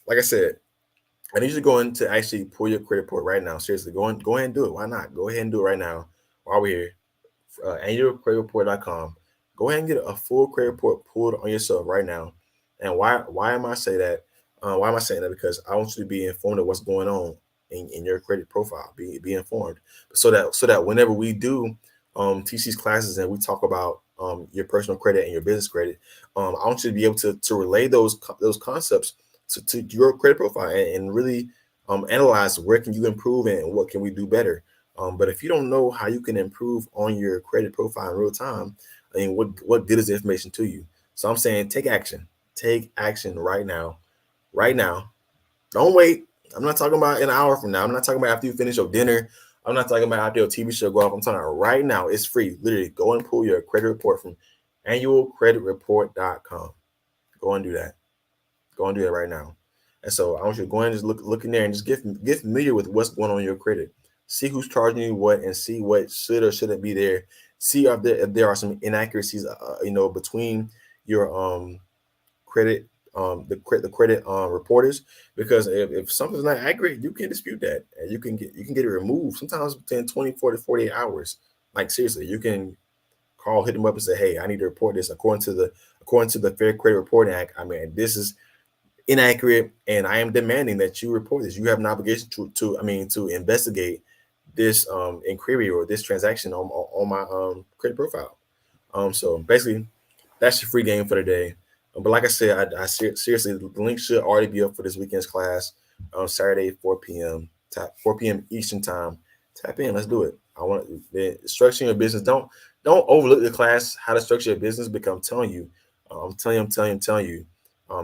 like I said, I need you to go in to actually pull your credit report right now. Seriously, go ahead and do it. Why not? Go ahead and do it right now while we're here. Annualcreditreport.com. Go ahead and get a full credit report pulled on yourself right now. And why am I saying that? Why am I saying that? Because I want you to be informed of what's going on in your credit profile. Be informed, so that whenever we do teach these classes and we talk about your personal credit and your business credit, I want you to be able to relay those concepts to your credit profile and really analyze where can you improve and what can we do better. But if you don't know how you can improve on your credit profile in real time, I mean, what good is the information to you? So I'm saying take action. Take action right now. Right now. Don't wait. I'm not talking about an hour from now. I'm not talking about after you finish your dinner. I'm not talking about after your TV show go off. I'm talking about right now. It's free. Literally, go and pull your credit report from annualcreditreport.com. Go and do that. Go and do that right now. And so I want you to go and just look in there and just get familiar with what's going on in your credit. See who's charging you what, and see what should or shouldn't be there. See if there are some inaccuracies, between your credit the credit reporters, because if something's not accurate, you can dispute that and you can get it removed sometimes within 24 to 48 hours. Like seriously, you can hit them up and say, hey, I need to report this according to the Fair Credit Reporting Act. I mean, this is inaccurate and I am demanding that you report this. You have an obligation to investigate this inquiry or this transaction on my credit profile. So basically that's your free game for the day. But like I said, I seriously, the link should already be up for this weekend's class on Saturday, 4 p.m. 4 p.m. Eastern time. Tap in. Let's do it. I want the structuring your business. Don't overlook the class, how to structure your business, because I'm telling you,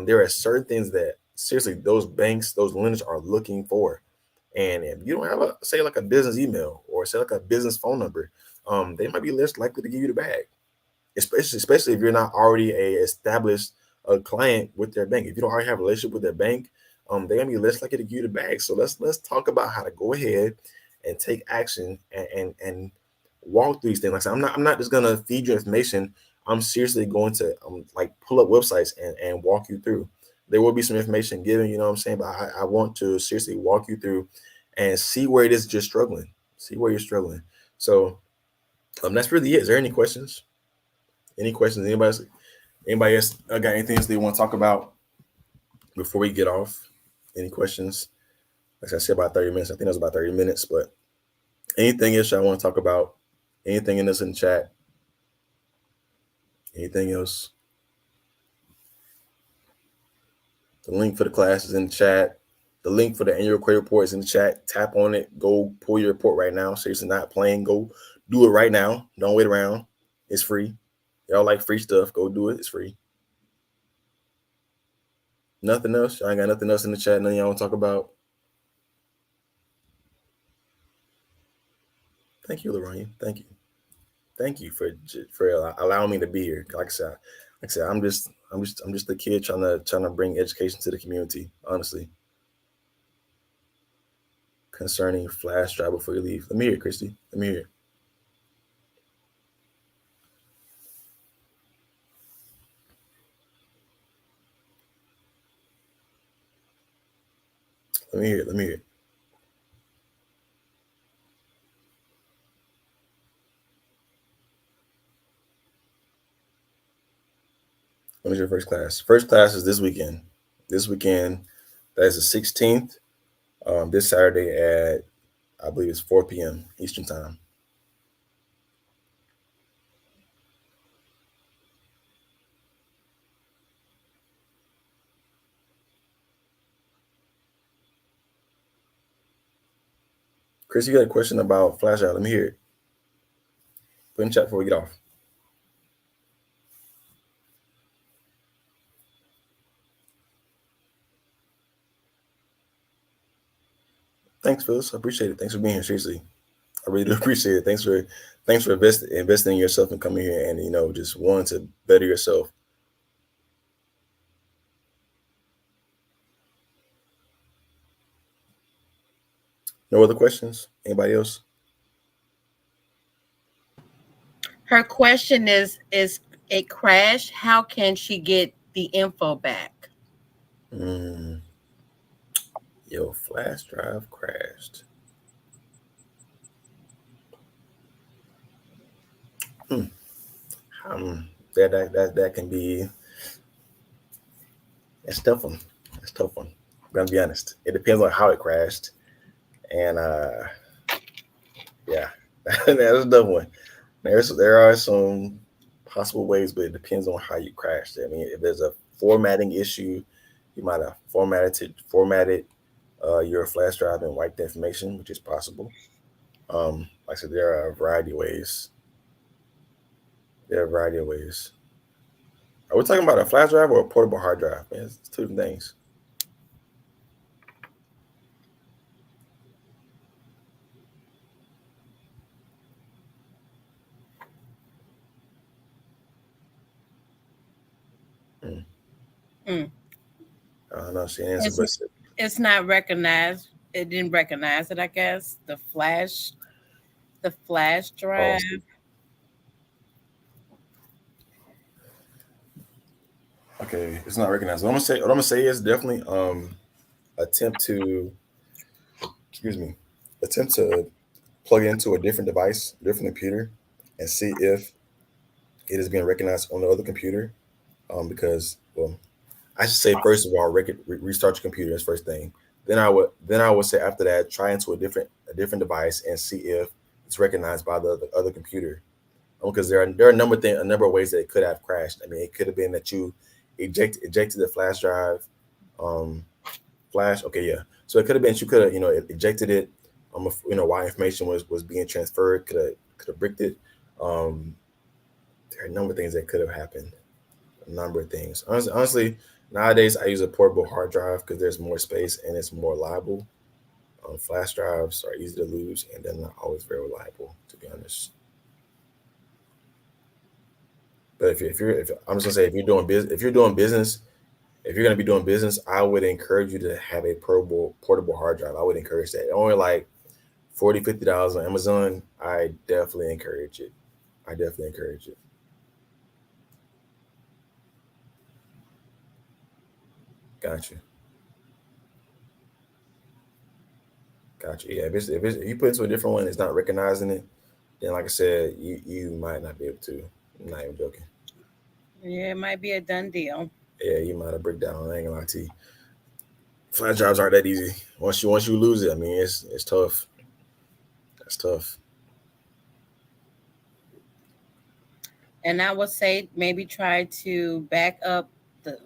there are certain things that seriously those banks, those lenders are looking for. And if you don't have a business email or say like a business phone number, they might be less likely to give you the bag. Especially if you're not already a established client with their bank. If you don't already have a relationship with their bank, they're gonna be less likely to give you the bag. So let's talk about how to go ahead and take action and walk through these things. Like I said, I'm not just gonna feed you information. I'm seriously going to pull up websites and walk you through. There will be some information given, you know what I'm saying, but I want to seriously walk you through and see where it is you're struggling. See where you're struggling. So that's really it. Is there any questions? Any questions? Anybody else got anything else they want to talk about before we get off? Any questions? Like I said, about 30 minutes. I think that was about 30 minutes, but Anything else I want to talk about? Anything in this in the chat? Anything else? The link for the class is in the chat. The link for the annual credit report is in the chat. Tap on it. Go pull your report right now. Seriously, not playing. Go do it right now. Don't wait around. It's free. Y'all like free stuff. Go do it. It's free. Nothing else? I ain't got nothing else in the chat. Nothing y'all want to talk about? Thank you, Lorraine. Thank you. Thank you for allowing me to be here. Like I said, I'm just a kid trying to bring education to the community. Honestly, concerning flash drive before you leave. Let me hear it, Christy. Let me hear it. Let me hear it. Let me hear it. When is your first class? First class is this weekend. This weekend, that is the 16th. This Saturday at, I believe it's 4 p.m. Eastern time. Chris, you got a question about flash drive? Let me hear it. Put in chat before we get off. Thanks, Phyllis. I appreciate it. Thanks for being here. Seriously, I really do appreciate it. Thanks for investing in yourself and coming here and just wanting to better yourself. No other questions? Anybody else? Her question is it crashed? How can she get the info back? Your flash drive crashed. That can be. It's tough one. It's tough one. I'm gonna be honest. It depends on how it crashed, and yeah, that's a tough one. There are some possible ways, but it depends on how you crashed. I mean, if there's a formatting issue, you might have formatted your flash drive and wiped the information, which is possible. Like I said, there are a variety of ways. There are a variety of ways. Are we talking about a flash drive or a portable hard drive? Man, it's two different things. I don't know. She answered, but It's not recognized. It didn't recognize it, I guess. The flash drive. Okay, it's not recognized. What I'm gonna say is definitely attempt to attempt to plug it into a different device, different computer, and see if it is being recognized on the other computer. Because I should say first of all, restart your computer is first thing. Then I would say after that, try into a different device and see if it's recognized by the other computer. Because there are a number of ways that it could have crashed. I mean, it could have been that you ejected the flash drive, flash. Okay, yeah. So it could have been you could have ejected it. While information was being transferred, could have bricked it. There are a number of things that could have happened. A number of things. Honestly, nowadays I use a portable hard drive because there's more space and it's more reliable. Flash drives are easy to lose and they're not always very reliable, to be honest. But I'm just gonna say if you're doing business, if you're gonna be doing business, I would encourage you to have a portable hard drive. I would encourage that. Only like $40-$50 on Amazon. I definitely encourage it. I definitely encourage it. Gotcha. Gotcha. Yeah, if you put it into a different one, it's not recognizing it. Then, like I said, you might not be able to. I'm not even joking. Yeah, it might be a done deal. Yeah, you might have break down. I ain't gonna lie to you. Flash drives aren't that easy. Once you lose it, I mean, it's tough. That's tough. And I would say maybe try to back up the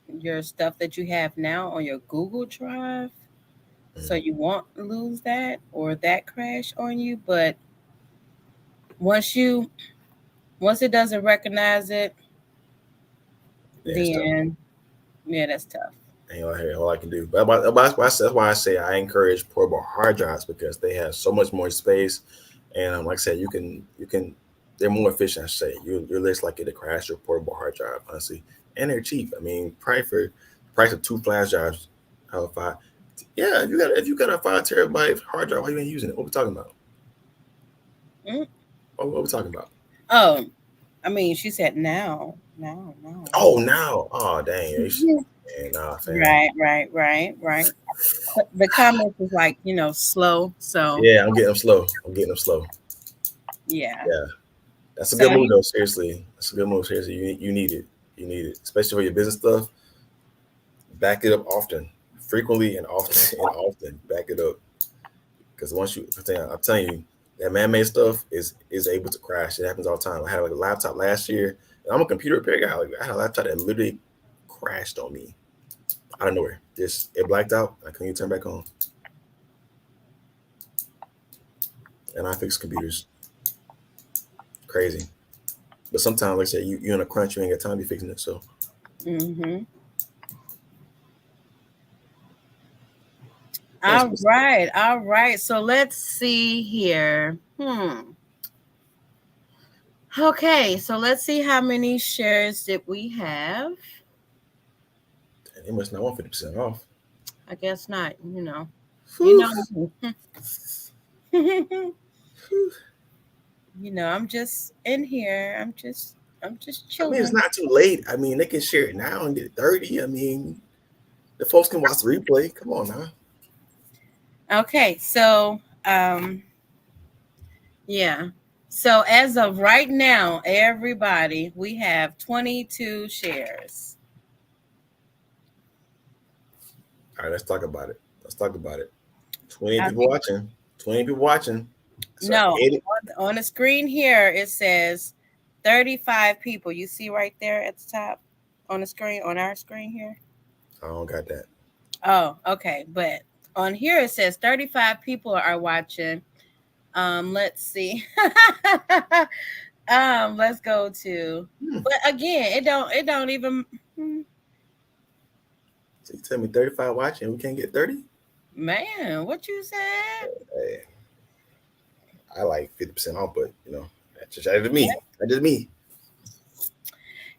your stuff that you have now on your Google Drive so Mhm. you won't lose that or that crash on you. But once you once it doesn't recognize it, Yeah, it's tough. then yeah, that's tough. Ain't all I can do. That's why I say I encourage portable hard drives because they have so much more space, and like I said, you can they're more efficient. I say you're less likely to crash your portable hard drive, honestly, and they're cheap. I mean, probably for the price of two flash drives, out of five. Yeah, if you got a 5 terabyte hard drive, why you ain't using it? What we talking about? Mm. What we talking about? Oh, I mean, she said now, now, no. Oh, now, oh dang, Mhm. man, nah, fam. Right, right, right, right. The comments is like, slow. So Yeah, I'm getting them slow. I'm getting them slow. yeah. Yeah. That's a So good move you though. Seriously, that's a good move. Seriously, you need it. You need it, especially for your business stuff. Back it up often, frequently and often and often. Back it up because once I'm telling you, that man-made stuff is able to crash. It happens all the time. I had like a laptop last year. And I'm a computer repair guy. Like, I had a laptop that literally crashed on me out of nowhere. Just it blacked out. I couldn't even turn back on. And I fix computers. Crazy. But sometimes, like I said, you're in a crunch. You ain't got time to be fixing it. So mhm. thanks. All right, all right. So let's see here. Okay, so let's see how many shares did we have. They must not want 50% off. I guess not, You Whew. know. I'm just in here. I'm just I mean, it's chilling. not too late. I mean, they can share it now and get 30. I mean, the folks can watch the replay. Come on now. Okay, so yeah. So as of right now, everybody, we have 22 shares. All right, let's talk about it. Let's talk about it. 20 I people think watching. 20 people watching. So no, 80. on the screen here it says 35 people. You see right there at the top on the screen, on our screen here. I don't got that. Oh, okay. But on here it says 35 people are watching. Let's see. Let's go to. Hmm. But again, it don't even. So you tell me 35 watching, we can't get 30? Man, what you said? Hey, I like 50% off, but that's just me. That's just me.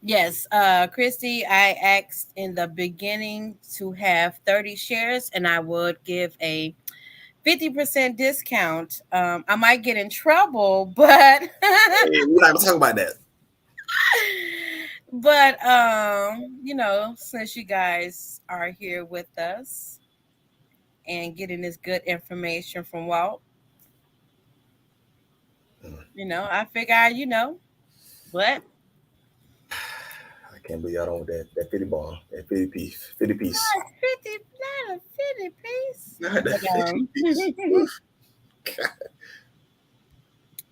Yes, Christy, I asked in the beginning to have 30 shares and I would give a 50% discount. I might get in trouble, but Hey, we're not gonna talk about that. but since you guys are here with us and getting this good information from Walt, Hmm. I figure, but I can't believe y'all don't want that 50 ball, that 50 piece, 50 piece. not 50, not a 50 piece. Not that But 50 piece. Oof.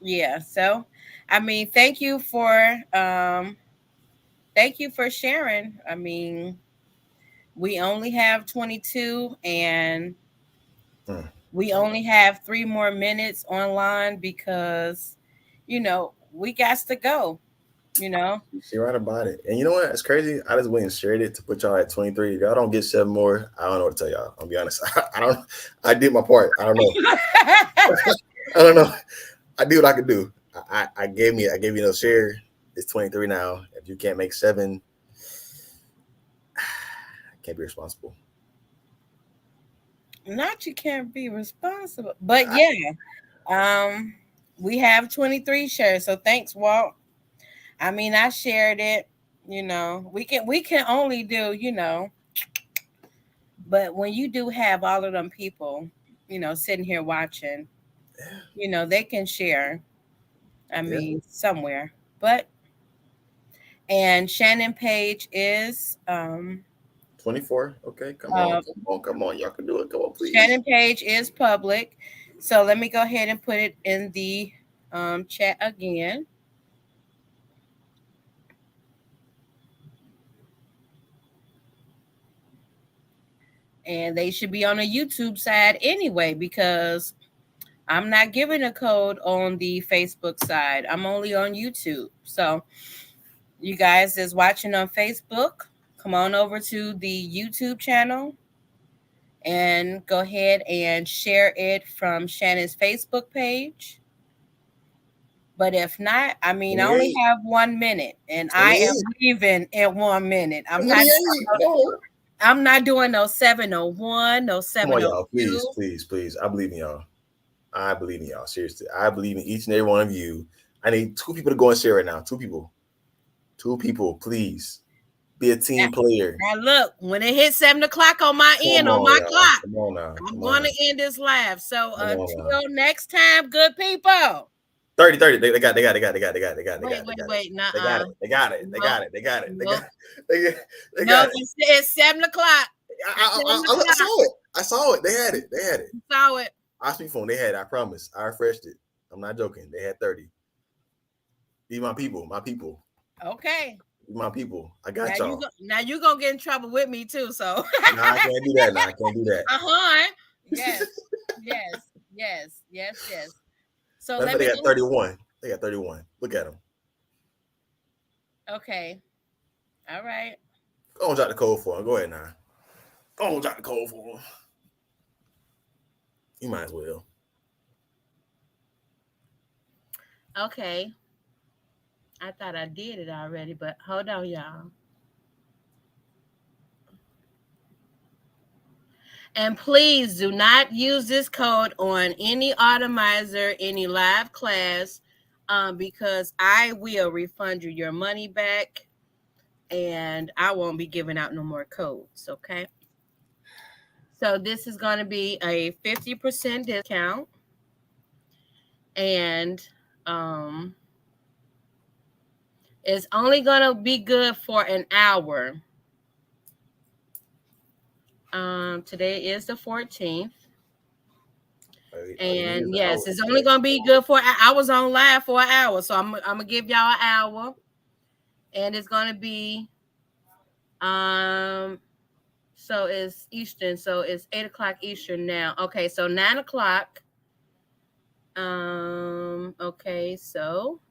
yeah, so I mean, thank you for sharing. I mean, we only have 22 and Hmm. we only have 3 more minutes online because we got to go, you know. She right about it. And you know what? It's crazy. I just went and shared it to put y'all at 23. If y'all don't get 7 more, I don't know what to tell y'all. I'll be honest. I don't I did my part. I don't know. I don't know. I did what I could do. I gave you no share. It's 23 now. If you can't make 7, I can't be responsible. Not you can't be responsible, but I, yeah, um, we have 23 shares. So thanks, Walt. I mean, I shared it. We can only do, but when you do have all of them people, sitting here watching, they can share. I yeah, mean, somewhere. But and Shannon Page is 24. Okay, come on, uh come on, come on. Y'all can do it. Come on, please. Shannon Page is public. So let me go ahead and put it in the chat again. And they should be on the YouTube side anyway, because I'm not giving a code on the Facebook side. I'm only on YouTube. So you guys that's watching on Facebook, come on over to the YouTube channel and go ahead and share it from Shannon's Facebook page. But if not, I mean, I only 28, have 1 minute, and I am 28, leaving in 1 minute. 28. No. I'm not doing no 701, no Come on, y'all. Please, 702. please, please. I believe in y'all. I believe in y'all. Seriously. I believe in each and every one of you. I need 2 people to go and share right now. 2 people. 2 people, please. Be a team player. Now look, when it hits 7 o'clock on my Come end, on on, my y'all. clock, Come on now. I'm Come on going now. to end this live. So Come on now. until next time, good people. 30. They got it. Wait. Nah. They got it. They got it. They got it. They got it. They got it. They got it. It's 7 o'clock. I saw it. I saw it. They had it. They had it. Saw it. I speak phone. They had it. I promise. I refreshed it. I'm not joking. They had 30. These my people. My people. Okay. My people. I got y'all. Now you're going to get in trouble with me too. So Nah, I can't do that. Nah, I can't do that. Yes. So That's why they got 31. They got 31. Look at them. Okay. All right. Go on, drop the code for him. Go ahead now. Go on, drop the code for him. You might as well. Okay. I thought I did it already, but hold on, y'all. And please do not use this code on any Automizer, any live class, because I will refund you your money back, and I won't be giving out no more codes, okay? So this is going to be a 50% discount, and it's only going to be good for an hour. Today is the 14th. And yes, it's only going to be good for, I was on live for an hour. So I'm going to give y'all an hour. And it's going to be, so it's Eastern. So it's 8 o'clock Eastern now. Okay. So 9 o'clock. Okay. So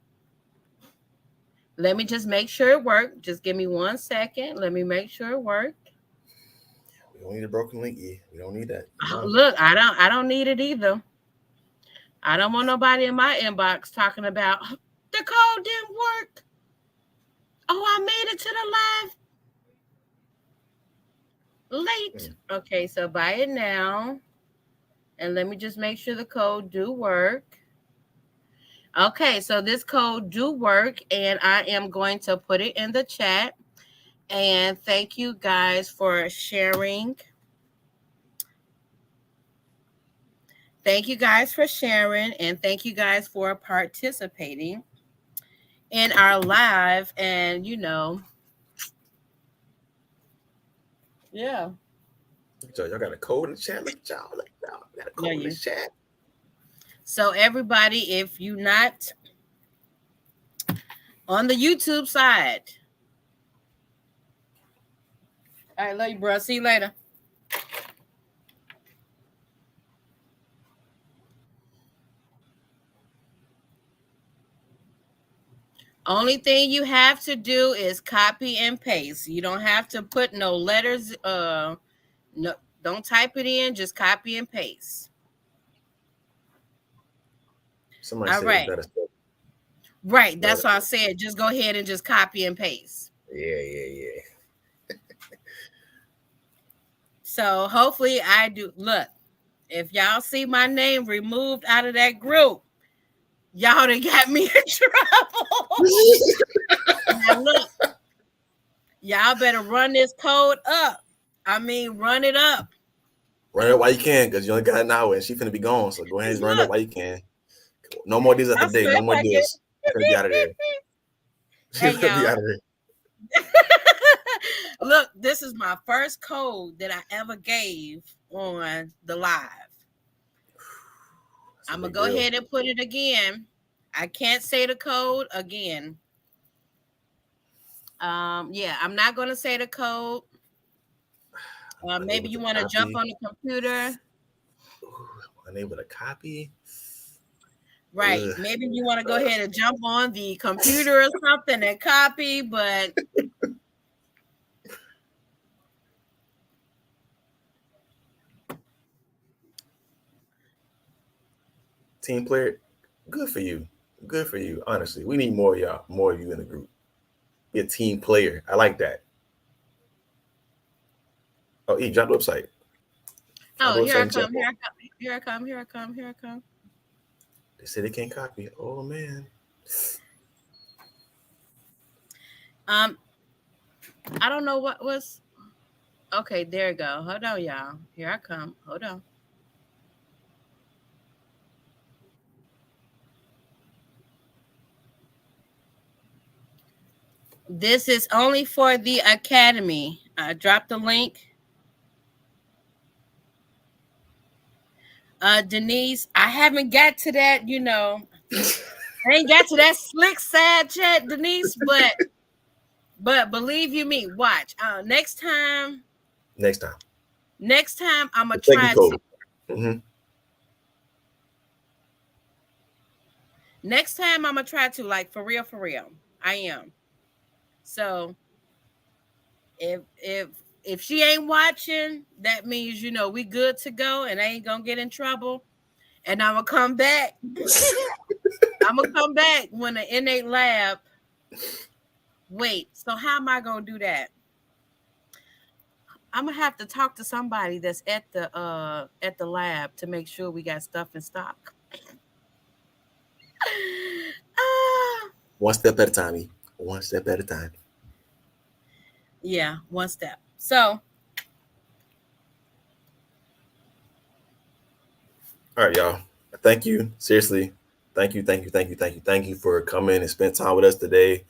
let me just make sure it worked. Just give me 1 second. Let me make sure it worked. We don't need a broken link. We don't need that. Look, I don't need it either. I don't want nobody in my inbox talking about the code didn't work. Oh, I made it to the live late. Okay, so buy it now. And let me just make sure the code do work. Okay, so this code do work, and I am going to put it in the chat. And thank you guys for sharing. Thank you guys for sharing, and thank you guys for participating in our live. And yeah. Y'all got a code in the chat. Look at y'all. Look at y'all. Got a code in the chat. So everybody, if you're not on the YouTube side, all right, love you, bro. See you later. Only thing you have to do is copy and paste. You don't have to put no letters. No, don't type it in. Just copy and paste. Somebody said it's better. Right. That's why I said just go ahead and just copy and paste. Yeah. So hopefully I do. Look, if y'all see my name removed out of that group, y'all done got me in trouble. Now look, y'all better run this code up. I mean, run it up. Run it while you can, because you only got an hour and she's finna be gone. So go ahead and run it while you can. No more deals after day. No more deals. I'm gonna be out of there. Hey, y'all. Be out of there. Look, this is my first code that I ever gave on the live. It's a I'm gonna big go deal. ahead and put it again. I can't say the code again. Yeah, I'm not gonna say the code. Maybe Unable you to want to jump copy. on the computer. Ooh, unable to copy. Right. Ugh. Maybe you want to go ahead and jump on the computer or something and copy, but Team player, good for you. Good for you. Honestly, we need more of y'all, more of you in the group. Be a team player. I like that. Oh, drop the website. Drop oh, the here website I in chat. come, here I come, here I come, here I come, here I come. They said they can't copy. Oh man. I don't know what was. Okay, there you go. Hold on, y'all. Here I come. Hold on. This is only for the academy. I dropped the link. Denise, I haven't got to that, I ain't got to that slick side yet, Denise, but believe you me, watch. Next time. Next time I'm gonna The second try to. code. Mm-hmm. Next time I'm gonna try to, like, for real, for real. I am. So if she ain't watching, that means we good to go and I ain't gonna get in trouble. And I'm gonna come back. I'm gonna come back when the innate lab. Wait, so how am I gonna do that? I'm gonna have to talk to somebody that's at the lab to make sure we got stuff in stock. Ah, One step at a time. One step at a time. yeah, one step. So All right, y'all. Thank you. Seriously. Thank you for coming and spend time with us today.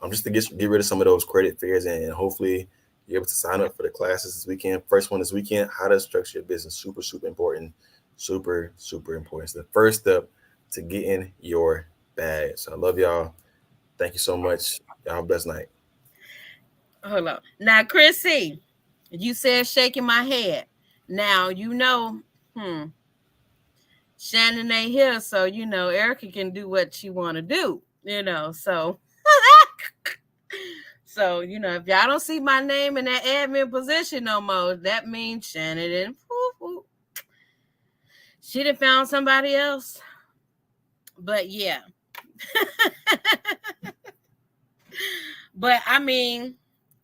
Just to get rid of some of those credit fears and hopefully you're able to sign up for the classes this weekend. First one this weekend, how to structure your business. Super, super important. Super, super important. It's the first step to getting your bag. So I love y'all. Thank you so much. Y'all have a blessed night. hold on. Now, Chrissy, you said shaking my head. Now hmm, Shanon ain't here, so Erica can do what she want to do. So so if y'all don't see my name in that admin position no more, that means Shanon and she done found somebody else. But yeah. But I mean,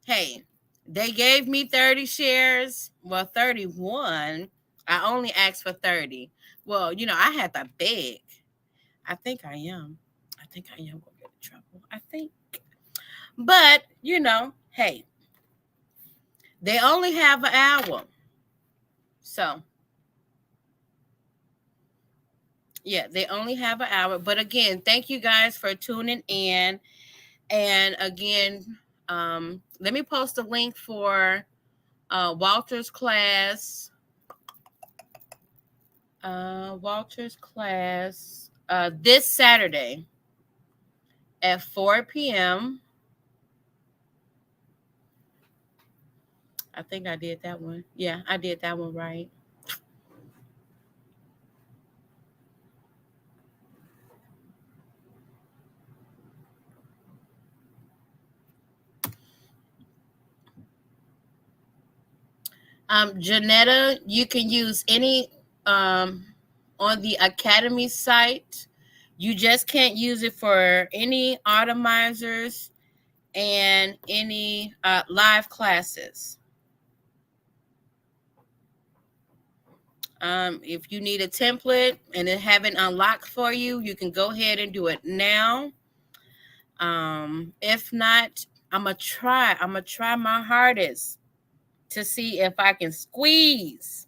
hey, they gave me 30 shares. Well, 31. I only asked for 30. Well, I had to beg. I think I am. I think I am gonna get in trouble. I think. But, hey, they only have an hour. So yeah, they only have an hour. But again, thank you guys for tuning in. And again, let me post a link for Walter's class. Walter's class this Saturday at 4 p.m. I think I did that one. Yeah, I did that one right. Janetta, you can use any on the Academy site. You just can't use it for any automizers and any live classes. If you need a template and it haven't unlocked for you, you can go ahead and do it now. If not, I'm gonna try my hardest to see if I can squeeze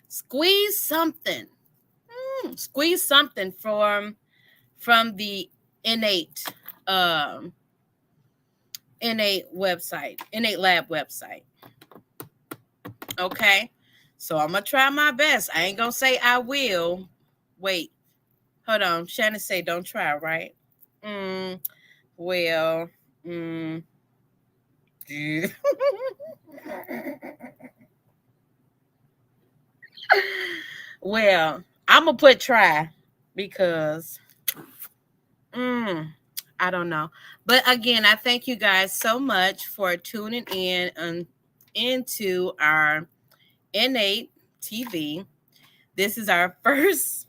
something. Squeeze something from the innate innate website, innate lab website. Okay. So I'm gonna try my best. I ain't gonna say I will, Wait, hold on. Shannon say don't try, right? Well, yeah. Well, I'm gonna put try because I don't know. But again, I thank you guys so much for tuning in into our Innate TV. This is our first,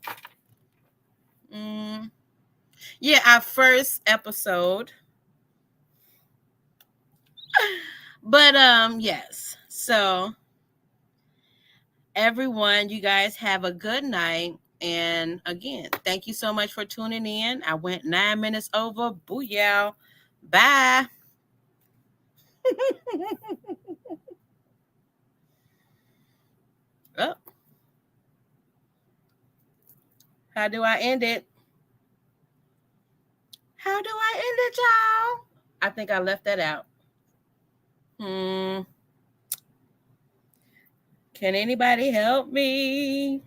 our first episode. But yes. So everyone, you guys have a good night. And again, thank you so much for tuning in. I went 9 minutes over. Booyah. Bye. Oh, how do I end it? How do I end it, y'all? I think I left that out. Can anybody help me?